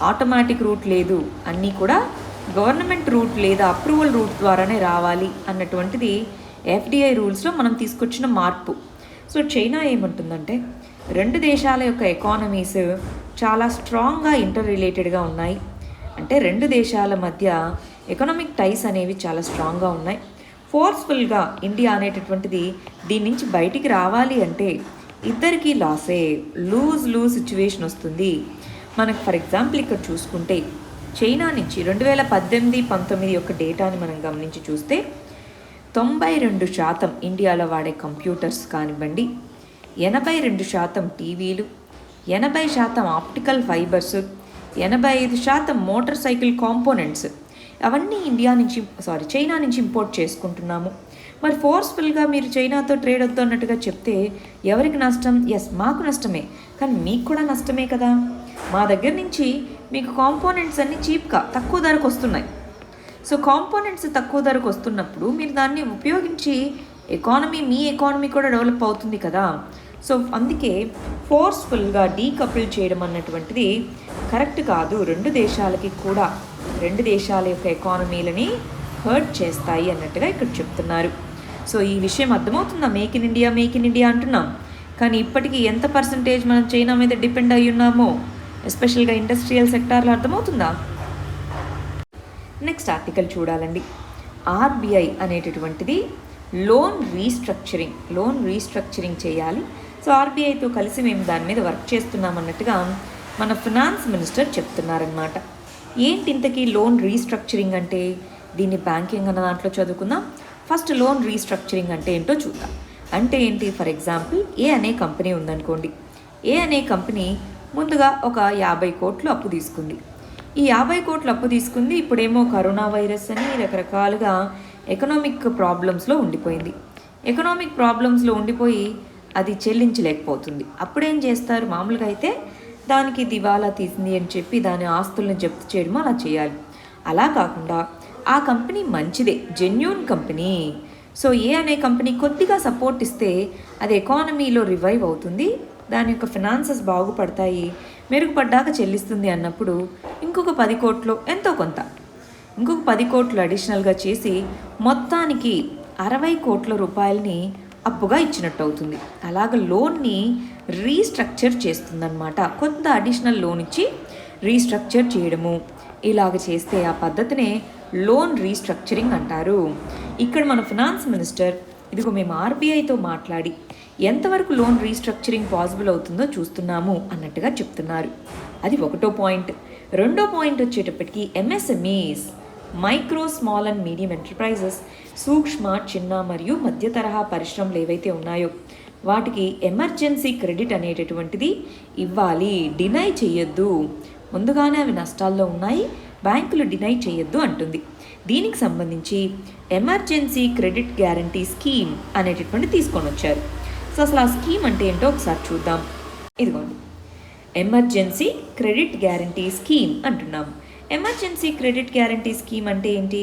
ఆటోమేటిక్ రూట్ లేదు, అన్నీ కూడా గవర్నమెంట్ రూట్ లేదా అప్రూవల్ రూట్ ద్వారానే రావాలి అన్నటువంటిది ఎఫ్డిఐ రూల్స్లో మనం తీసుకొచ్చిన మార్పు. సో చైనా ఏమంటుందంటే రెండు దేశాల యొక్క ఎకానమీస్ చాలా స్ట్రాంగ్గా ఇంటర్ రిలేటెడ్గా ఉన్నాయి. అంటే రెండు దేశాల మధ్య ఎకనామిక్ టైస్ అనేవి చాలా స్ట్రాంగ్గా ఉన్నాయి. ఫోర్స్ఫుల్గా ఇండియా అనేటటువంటిది దీని నుంచి బయటికి రావాలి అంటే ఇద్దరికీ లాసే, లూజ్ సిచ్యువేషన్ వస్తుంది. మనకు ఫర్ ఎగ్జాంపుల్ ఇక్కడ చూసుకుంటే చైనా నుంచి 2018-19 యొక్క డేటాని మనం గమనించి చూస్తే 92% ఇండియాలో వాడే కంప్యూటర్స్ కానివ్వండి, 82% టీవీలు, 80% optical fibres, 85% motor cycle components అవన్నీ చైనా నుంచి ఇంపోర్ట్ చేసుకుంటున్నాము. మరి ఫోర్స్ఫుల్గా మీరు చైనాతో ట్రేడ్ వద్దు అన్నట్టుగా చెప్తే ఎవరికి నష్టం? ఎస్, మాకు నష్టమే, కానీ మీకు కూడా నష్టమే కదా. మా దగ్గర నుంచి మీకు కాంపోనెంట్స్ అన్నీ చీప్గా తక్కువ ధరకు వస్తున్నాయి. సో కాంపోనెంట్స్ తక్కువ ధరకు వస్తున్నప్పుడు మీరు దాన్ని ఉపయోగించి మీ ఎకానమీ కూడా డెవలప్ అవుతుంది కదా. సో అందుకే ఫోర్స్ఫుల్గా డీకపుల్ చేయడం అన్నటువంటిది కరెక్ట్ కాదు. రెండు దేశాల యొక్క ఎకానమీలని హర్ట్ చేస్తాయి అన్నట్టుగా ఇక్కడ చెప్తున్నారు. సో ఈ విషయం అర్థమవుతుందా? మేక్ ఇన్ ఇండియా అంటున్నాం, కానీ ఇప్పటికీ ఎంత పర్సంటేజ్ మనం చైనా మీద డిపెండ్ అయ్యి ఉన్నామో, ఎస్పెషల్గా ఇండస్ట్రియల్ సెక్టార్లో అర్థమవుతుందా? నెక్స్ట్ ఆర్టికల్ చూడాలండి. ఆర్బీఐ అనేటటువంటిది లోన్ రీస్ట్రక్చరింగ్ చేయాలి. సో ఆర్బీఐతో కలిసి మేము దాని మీద వర్క్ చేస్తున్నాం అన్నట్టుగా మన ఫినాన్స్ మినిస్టర్ చెప్తున్నారనమాట. ఏంటి ఇంతకీ లోన్ రీస్ట్రక్చరింగ్ అంటే? దీన్ని బ్యాంకింగ్ అన్న దాంట్లో చదువుకుందాం. ఫస్ట్ లోన్ రీస్ట్రక్చరింగ్ అంటే ఏంటో చూద్దాం. అంటే ఏంటి? ఫర్ ఎగ్జాంపుల్ ఏ అనే కంపెనీ ఉందనుకోండి. ఏ అనే కంపెనీ ముందుగా ఒక 50 కోట్లు అప్పు తీసుకుంది. ఈ 50 కోట్లు అప్పు తీసుకుంది, ఇప్పుడేమో కరోనా వైరస్ అని రకరకాలుగా ఎకనామిక్ ప్రాబ్లమ్స్లో ఉండిపోయి అది చెల్లించలేకపోతుంది. అప్పుడేం చేస్తారు? మామూలుగా అయితే దానికి దివాలా తీసింది అని చెప్పి దాని ఆస్తులను జప్తు చేయడం అలా చేయాలి. అలా కాకుండా ఆ కంపెనీ మంచిదే, జెన్యూన్ కంపెనీ. సో ఏ అనే కంపెనీ కొద్దిగా సపోర్ట్ ఇస్తే అది ఎకానమీలో రివైవ్ అవుతుంది, దాని యొక్క ఫినాన్సెస్ బాగుపడతాయి, మెరుగుపడ్డాక చెల్లిస్తుంది అన్నప్పుడు ఇంకొక 10 కోట్లు ఎంతో కొంత, ఇంకొక 10 కోట్లు అడిషనల్గా చేసి మొత్తానికి 60 కోట్ల రూపాయలని అప్పుగా ఇచ్చినట్టు అవుతుంది. అలాగ లోన్ని రీస్ట్రక్చర్ చేస్తుందన్నమాట. కొంత అడిషనల్ లోన్ ఇచ్చి రీస్ట్రక్చర్ చేయడము, ఇలాగ చేస్తే ఆ పద్ధతినే లోన్ రీస్ట్రక్చరింగ్ అంటారు. ఇక్కడ మన ఫినాన్స్ మినిస్టర్ ఇదిగో మేము ఆర్బీఐతో మాట్లాడి ఎంతవరకు లోన్ రీస్ట్రక్చరింగ్ పాసిబుల్ అవుతుందో చూస్తున్నాము అన్నట్టుగా చెప్తున్నారు. అది ఒకటో పాయింట్. రెండో పాయింట్ వచ్చేటప్పటికి MSMEs, micro small and medium enterprises, సూక్ష్మ, చిన్న మరియు మధ్య తరహా పరిశ్రమలు ఏవైతే ఉన్నాయో వాటికి ఎమర్జెన్సీ క్రెడిట్ అనేటటువంటిది ఇవ్వాలి, డినై చేయొద్దు. ముందుగానే అవి నష్టాల్లో ఉన్నాయి, బ్యాంకులు డినై చేయొద్దు అంటుంది. దీనికి సంబంధించి ఎమర్జెన్సీ క్రెడిట్ గ్యారంటీ స్కీమ్ అనేటటువంటి తీసుకొని వచ్చారు. సో అసలు ఆ స్కీమ్ అంటే ఏంటో ఒకసారి చూద్దాం. ఇదిగోండి, ఎమర్జెన్సీ క్రెడిట్ గ్యారంటీ స్కీమ్ అంటున్నాము. ఎమర్జెన్సీ క్రెడిట్ గ్యారంటీ స్కీమ్ అంటే ఏంటి?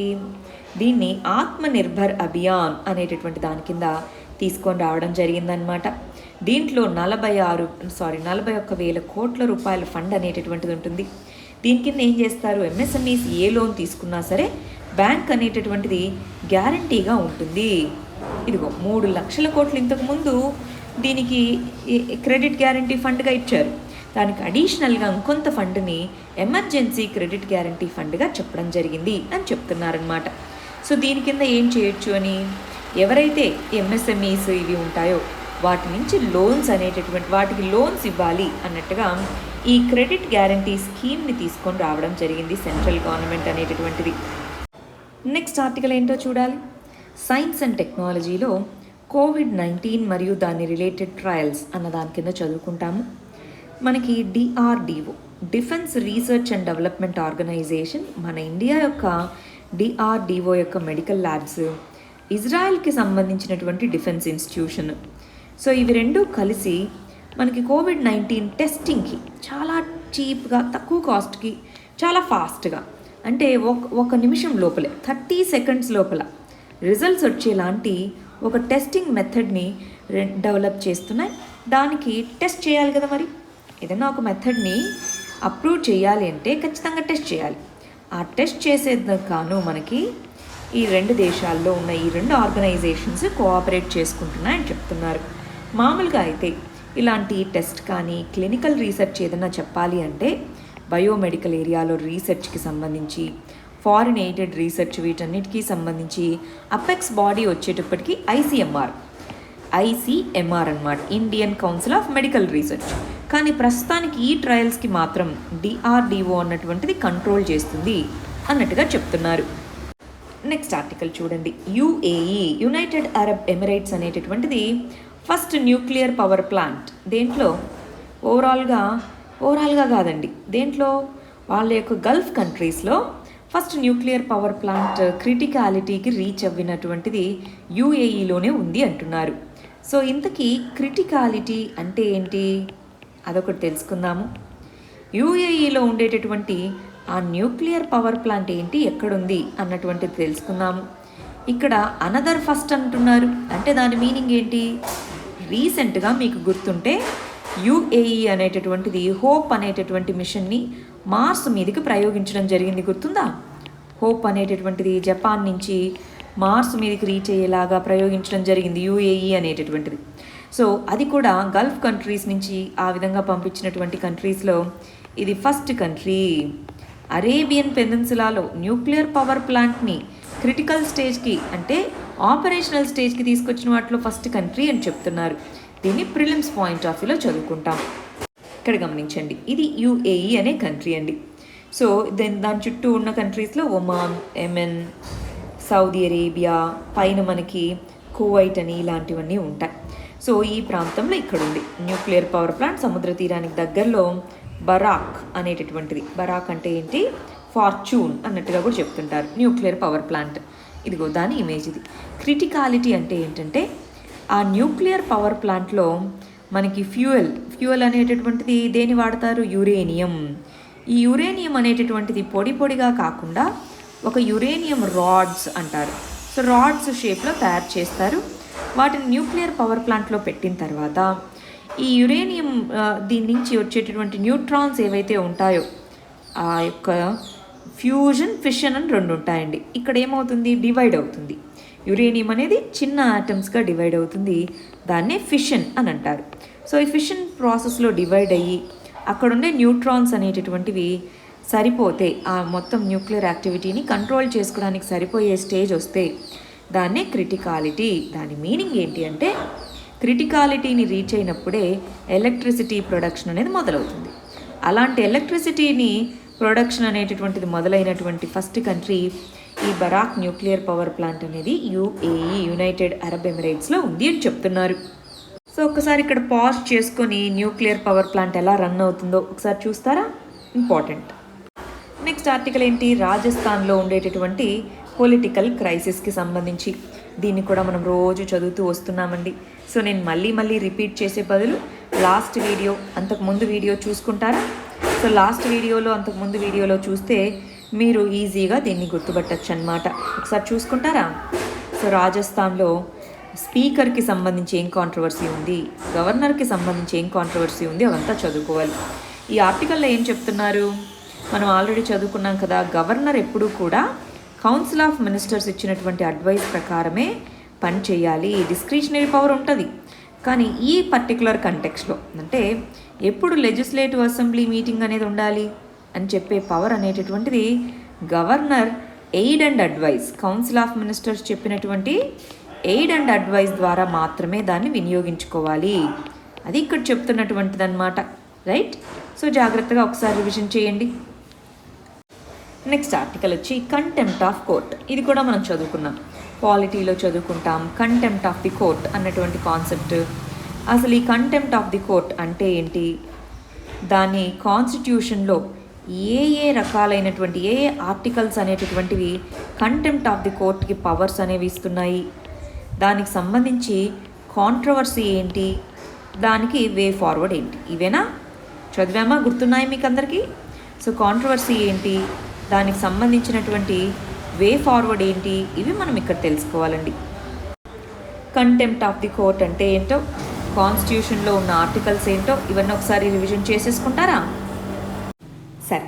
దీన్ని ఆత్మనిర్భర్ అభియాన్ అనేటటువంటి దాని కింద తీసుకొని రావడం జరిగిందనమాట. దీంట్లో 41,000 కోట్ల రూపాయల ఫండ్ అనేటటువంటిది ఉంటుంది. దీని కింద ఏం చేస్తారు? ఎంఎస్ఎంఈస్ ఏ లోన్ తీసుకున్నా సరే బ్యాంక్ అనేటటువంటిది గ్యారంటీగా ఉంటుంది. ఇదిగో 3 లక్షల కోట్లు ఇంతకుముందు దీనికి క్రెడిట్ గ్యారంటీ ఫండ్గా ఇచ్చారు. దానికి అడిషనల్గా ఇంకొంత ఫండ్ని ఎమర్జెన్సీ క్రెడిట్ గ్యారంటీ ఫండ్గా చెప్పడం జరిగింది అని చెప్తున్నారనమాట. సో దీని కింద ఏం చేయొచ్చు అని, ఎవరైతే ఎంఎస్ఎంఈస్ ఇవి ఉంటాయో వాటి నుంచి వాటికి లోన్స్ ఇవ్వాలి అన్నట్టుగా ఈ క్రెడిట్ గ్యారంటీ స్కీమ్ని తీసుకొని రావడం జరిగింది సెంట్రల్ గవర్నమెంట్ అనేటటువంటిది. నెక్స్ట్ ఆర్టికల్ ఏంటో చూడాలి. సైన్స్ అండ్ టెక్నాలజీలో COVID-19 మరియు దాని రిలేటెడ్ ట్రయల్స్ అన్న దాని కింద చదువుకుంటాము. మనకి DRDO, defence research and development organisation, మన ఇండియా యొక్క డిఆర్డిఓ యొక్క మెడికల్ ల్యాబ్స్, ఇజ్రాయెల్కి సంబంధించినటువంటి డిఫెన్స్ ఇన్స్టిట్యూషన్. సో ఇవి రెండూ కలిసి మనకి COVID-19 టెస్టింగ్కి చాలా చీప్గా, తక్కువ కాస్ట్కి, చాలా ఫాస్ట్గా, అంటే ఒక నిమిషం లోపలే 30 సెకండ్స్ లోపల రిజల్ట్స్ వచ్చేలాంటి ఒక టెస్టింగ్ మెథడ్ని డెవలప్ చేస్తున్నాయి. దానికి టెస్ట్ చేయాలి కదా, మరి ఏదైనా ఒక మెథడ్ని అప్రూవ్ చేయాలి అంటే ఖచ్చితంగా టెస్ట్ చేయాలి. ఆ టెస్ట్ చేసేందుకు గాను మనకి ఈ 2 దేశాల్లో ఉన్న ఈ 2 ఆర్గనైజేషన్స్ కోఆపరేట్ చేసుకుంటున్నాయని చెప్తున్నారు. మామూలుగా అయితే ఇలాంటి టెస్ట్ కానీ క్లినికల్ రీసెర్చ్ ఏదైనా చెప్పాలి అంటే బయోమెడికల్ ఏరియాలో రీసెర్చ్కి సంబంధించి ఫారిన్ ఎయిడెడ్ రీసెర్చ్ వీటన్నిటికీ సంబంధించి అపెక్స్ బాడీ వచ్చేటప్పటికి ఐసీఎంఆర్ అన్నమాట, Indian council of medical research. కానీ ప్రస్తుతానికి ఈ ట్రయల్స్కి మాత్రం డిఆర్డిఓ అన్నటువంటిది కంట్రోల్ చేస్తుంది అన్నట్టుగా చెప్తున్నారు. నెక్స్ట్ ఆర్టికల్ చూడండి. యుఏఈ, యునైటెడ్ అరబ్ ఎమిరేట్స్ అనేటటువంటిది ఫస్ట్ న్యూక్లియర్ పవర్ ప్లాంట్. దేంట్లో ఓవరాల్గా కాదండి, దేంట్లో వాళ్ళ యొక్క గల్ఫ్ కంట్రీస్లో ఫస్ట్ న్యూక్లియర్ పవర్ ప్లాంట్ క్రిటికాలిటీకి రీచ్ అవ్వినటువంటిది యుఏఈలోనే ఉంది అంటున్నారు. సో ఇంతకీ క్రిటికాలిటీ అంటే ఏంటి అదొకటి తెలుసుకుందాము. యుఏఈలో ఉండేటటువంటి ఆ న్యూక్లియర్ పవర్ ప్లాంట్ ఏంటి, ఎక్కడుంది అన్నటువంటిది తెలుసుకుందాము. ఇక్కడ అనదర్ ఫస్ట్ అంటున్నారు అంటే దాని మీనింగ్ ఏంటి? రీసెంట్గా మీకు గుర్తుంటే యుఏఈ అనేటటువంటిది హోప్ అనేటటువంటి మిషన్ని మార్స్ మీదకి ప్రయోగించడం జరిగింది, గుర్తుందా? హోప్ అనేటటువంటిది జపాన్ నుంచి మార్స్ మీదకి రీచ్ అయ్యేలాగా ప్రయోగించడం జరిగింది యుఏఈ అనేటటువంటిది. సో అది కూడా గల్ఫ్ కంట్రీస్ నుంచి ఆ విధంగా పంపించినటువంటి కంట్రీస్లో ఇది ఫస్ట్ కంట్రీ. అరేబియన్ పెనిన్సులాలో న్యూక్లియర్ పవర్ ప్లాంట్ని క్రిటికల్ స్టేజ్కి అంటే ఆపరేషనల్ స్టేజ్కి తీసుకొచ్చిన వాటిలో ఫస్ట్ కంట్రీ అని చెప్తున్నారు. దీన్ని ప్రిలిమ్స్ పాయింట్ ఆఫ్ వ్యూలో చదువుకుంటాం. ఇక్కడ గమనించండి, ఇది యుఏఈ అనే కంట్రీ అండి. సో దాని చుట్టూ ఉన్న కంట్రీస్లో ఒమాన్, యెమెన్, సౌదీ అరేబియా, పైన మనకి కువైట్ అని ఇలాంటివన్నీ ఉంటాయి. సో ఈ ప్రాంతంలో ఇక్కడ ఉంది న్యూక్లియర్ పవర్ ప్లాంట్. సముద్ర తీరానికి దగ్గరలో బరాక్ అనేటటువంటిది, బరాక్ అంటే ఏంటి, ఫార్చ్యూన్ అన్నట్టుగా కూడా చెప్తుంటారు న్యూక్లియర్ పవర్ ప్లాంట్. ఇదిగో దాని ఇమేజ్ ఇది. క్రిటికాలిటీ అంటే ఏంటంటే ఆ న్యూక్లియర్ పవర్ ప్లాంట్లో మనకి ఫ్యూయల్ అనేటటువంటిది దేని వాడతారు, యురేనియం. ఈ యురేనియం అనేటటువంటిది పొడి పొడిగా కాకుండా ఒక యురేనియం రాడ్స్ అంటారు. సో రాడ్స్ షేప్లో తయారు చేస్తారు. వాటిని న్యూక్లియర్ పవర్ ప్లాంట్లో పెట్టిన తర్వాత ఈ యురేనియం దీని నుంచి వచ్చేటటువంటి న్యూట్రాన్స్ ఏవైతే ఉంటాయో ఆ యొక్క ఫిషన్ అని 2 ఉంటాయండి. ఇక్కడ ఏమవుతుంది, డివైడ్ అవుతుంది. యురేనియం అనేది చిన్న ఆటమ్స్గా డివైడ్ అవుతుంది, దాన్నే ఫిషన్ అని అంటారు. సో ఈ ఫిషన్ ప్రాసెస్లో డివైడ్ అయ్యి అక్కడ ఉండే న్యూట్రాన్స్ అనేటటువంటివి సరిపోతే ఆ మొత్తం న్యూక్లియర్ యాక్టివిటీని కంట్రోల్ చేసుకోవడానికి సరిపోయే స్టేజ్ వస్తే దాన్నే క్రిటికాలిటీ. దాని మీనింగ్ ఏంటి అంటే క్రిటికాలిటీని రీచ్ అయినప్పుడే ఎలక్ట్రిసిటీ ప్రొడక్షన్ అనేది మొదలవుతుంది. అలాంటి ఎలక్ట్రిసిటీని ప్రొడక్షన్ అనేటటువంటిది మొదలైనటువంటి ఫస్ట్ కంట్రీ ఈ బరాక్ న్యూక్లియర్ పవర్ ప్లాంట్ అనేది యుఏఈ, యునైటెడ్ అరబ్ ఎమిరేట్స్లో ఉంది అని చెప్తున్నారు. సో ఒకసారి ఇక్కడ పాజ్ చేసుకొని న్యూక్లియర్ పవర్ ప్లాంట్ ఎలా రన్ అవుతుందో ఒకసారి చూస్తారా, ఇంపార్టెంట్. నెక్స్ట్ ఆర్టికల్ ఏంటి, రాజస్థాన్లో ఉండేటటువంటి పొలిటికల్ క్రైసిస్కి సంబంధించి. దీన్ని కూడా మనం రోజు చదువుతూ వస్తున్నామండి. సో నేను మళ్ళీ రిపీట్ చేసే బదులు లాస్ట్ వీడియో, అంతకుముందు వీడియో చూసుకుంటారా? సో లాస్ట్ వీడియోలో అంతకుముందు వీడియోలో చూస్తే మీరు ఈజీగా దీన్ని గుర్తుపట్టచ్చు అన్నమాట. ఒకసారి చూసుకుంటారా? సో రాజస్థాన్లో స్పీకర్కి సంబంధించి ఏం కాంట్రవర్సీ ఉంది, గవర్నర్కి సంబంధించి ఏం కాంట్రవర్సీ ఉంది, అవంతా చదువుకోవాలి. ఈ ఆర్టికల్లో ఏం చెప్తున్నారు, మనం ఆల్రెడీ చదువుకున్నాం కదా. గవర్నర్ ఎప్పుడూ కూడా కౌన్సిల్ ఆఫ్ మినిస్టర్స్ ఇచ్చినటువంటి అడ్వైస్ ప్రకారమే పని చేయాలి. డిస్క్రిషనరీ పవర్ ఉంటుంది, కానీ ఈ పర్టికులర్ కంటెక్స్లో అంటే ఎప్పుడు లెజిస్లేటివ్ అసెంబ్లీ మీటింగ్ అనేది ఉండాలి అని చెప్పే పవర్ అనేటటువంటిది governor aid and advice, council of ministers చెప్పినటువంటి ఎయిడ్ అండ్ అడ్వైస్ ద్వారా మాత్రమే దాన్ని వినియోగించుకోవాలి. అది ఇక్కడ చెప్తున్నటువంటిది అన్నమాట, రైట్? సో జాగ్రత్తగా ఒకసారి రివిజన్ చేయండి. నెక్స్ట్ ఆర్టికల్ వచ్చి కంటెంప్ట్ ఆఫ్ కోర్ట్. ఇది కూడా మనం చదువుకున్నాం, పాలిటీలో చదువుకుంటాం. కంటెంప్ట్ ఆఫ్ ది కోర్ట్ అన్నటువంటి కాన్సెప్ట్. అసలు ఈ కంటెంప్ట్ ఆఫ్ ది కోర్ట్ అంటే ఏంటి, దాని కాన్స్టిట్యూషన్లో ఏ రకాలైనటువంటి ఏ ఆర్టికల్స్ అనేటటువంటివి కంటెంప్ట్ ఆఫ్ ది కోర్ట్కి పవర్స్ అనేవి ఇస్తున్నాయి, దానికి సంబంధించి కాంట్రవర్సీ ఏంటి, దానికి వే ఫార్వర్డ్ ఏంటి, ఇవేనా చదివామా, గుర్తున్నాయి మీకు అందరికీ? సో కాంట్రవర్సీ ఏంటి, దానికి సంబంధించినటువంటి వే ఫార్వర్డ్ ఏంటి, ఇవి మనం ఇక్కడ తెలుసుకోవాలండి. కంటెంప్ట్ ఆఫ్ ది కోర్ట్ అంటే ఏంటో, కాన్స్టిట్యూషన్లో ఉన్న ఆర్టికల్స్ ఏంటో ఇవన్నీ ఒకసారి రివిజన్ చేసేసుకుంటారా? సరే,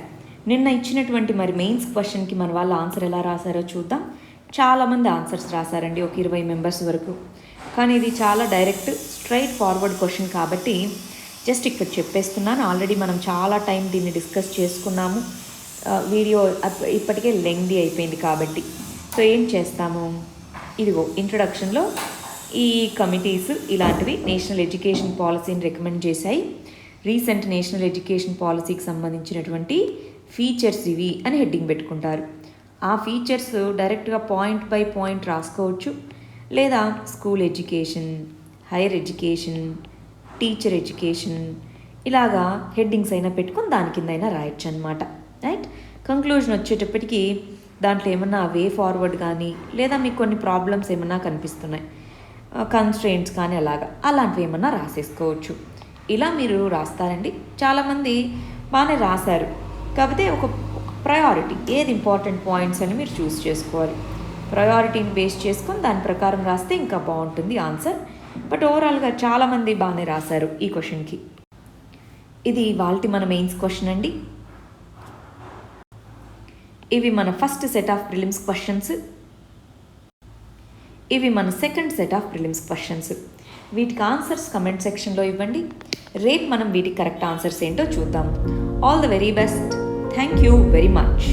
నిన్న ఇచ్చినటువంటి మరి మెయిన్స్ క్వశ్చన్కి మన వాళ్ళ ఆన్సర్ ఎలా రాశారో చూద్దాం. చాలామంది ఆన్సర్స్ రాశారండి, ఒక 20 మెంబర్స్ వరకు. కానీ ఇది చాలా డైరెక్ట్ స్ట్రైట్ ఫార్వర్డ్ క్వశ్చన్ కాబట్టి జస్ట్ ఇక్కడ చెప్పేస్తున్నాను. ఆల్రెడీ మనం చాలా టైం దీన్ని డిస్కస్ చేసుకున్నాము. వీడియో ఇప్పటికే లెంగ్దీ అయిపోయింది కాబట్టి. సో ఏం చేస్తాము, ఇదిగో ఇంట్రొడక్షన్లో ఈ కమిటీస్ ఇలాంటివి నేషనల్ ఎడ్యుకేషన్ పాలసీని రికమెండ్ చేశాయి. రీసెంట్ నేషనల్ ఎడ్యుకేషన్ పాలసీకి సంబంధించినటువంటి ఫీచర్స్ ఇవి అని హెడ్డింగ్ పెట్టుకుంటారు. ఆ ఫీచర్స్ డైరెక్ట్గా పాయింట్ బై పాయింట్ రాసుకోవచ్చు, లేదా school education, higher education, teacher education ఇలాగా హెడ్డింగ్స్ అయినా పెట్టుకొని దాని కింద అయినా రాయొచ్చు అనమాట. రైట్. కంక్లూజన్ వచ్చేటప్పటికి దాంట్లో ఏమన్నా వే ఫార్వర్డ్ కానీ, లేదా మీకు కొన్ని ప్రాబ్లమ్స్ ఏమన్నా కనిపిస్తున్నాయి, కన్స్ట్రెయింట్స్ కానీ అలాంటివి ఏమన్నా రాసేసుకోవచ్చు. ఇలా మీరు రాస్తారండి. చాలామంది బాగానే రాశారు, కాకపోతే ఒక ప్రయారిటీ ఏది ఇంపార్టెంట్ పాయింట్స్ అని మీరు చూస్ చేసుకోవాలి. ప్రయారిటీని బేస్ చేసుకొని దాని ప్రకారం రాస్తే ఇంకా బాగుంటుంది ఆన్సర్. బట్ ఓవరాల్గా చాలామంది బాగానే రాశారు ఈ క్వశ్చన్కి. ఇది వాళ్ళకి మన మెయిన్స్ క్వశ్చన్ అండి. ఇవి మన first set of prelims questions, ఇవి మన second set of prelims questions. వీటికి ఆన్సర్స్ కమెంట్ సెక్షన్లో ఇవ్వండి. రేపు మనం వీటికి కరెక్ట్ ఆన్సర్స్ ఏంటో చూద్దాం. All the very best. Thank you very much.